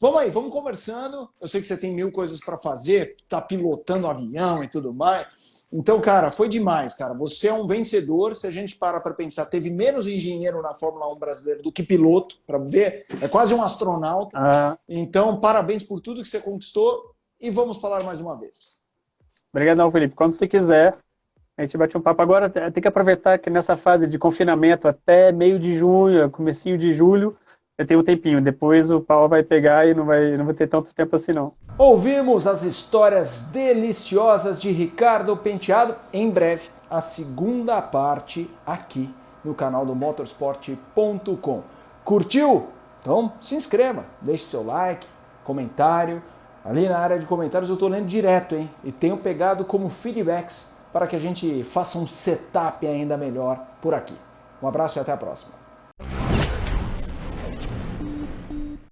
Vamos aí, vamos conversando. Eu sei que você tem mil coisas para fazer, tá pilotando avião e tudo mais. Então, cara, foi demais, cara. Você é um vencedor. Se a gente para pensar, teve menos engenheiro na Fórmula 1 brasileira do que piloto, para ver. É quase um astronauta. Então, parabéns por tudo que você conquistou e vamos falar mais uma vez.
Obrigadão, Felipe. Quando você quiser, a gente bate um papo. Agora tem que aproveitar que nessa fase de confinamento até meio de junho, comecinho de julho, eu tenho um tempinho. Depois o pau vai pegar e não vai ter tanto tempo assim, não.
Ouvimos as histórias deliciosas de Ricardo Penteado. Em breve, a segunda parte aqui no canal do motorsport.com. Curtiu? Então se inscreva, deixe seu like, comentário. Ali na área de comentários eu estou lendo direto, hein? E tenho pegado como feedbacks para que a gente faça um setup ainda melhor por aqui. Um abraço e até a próxima.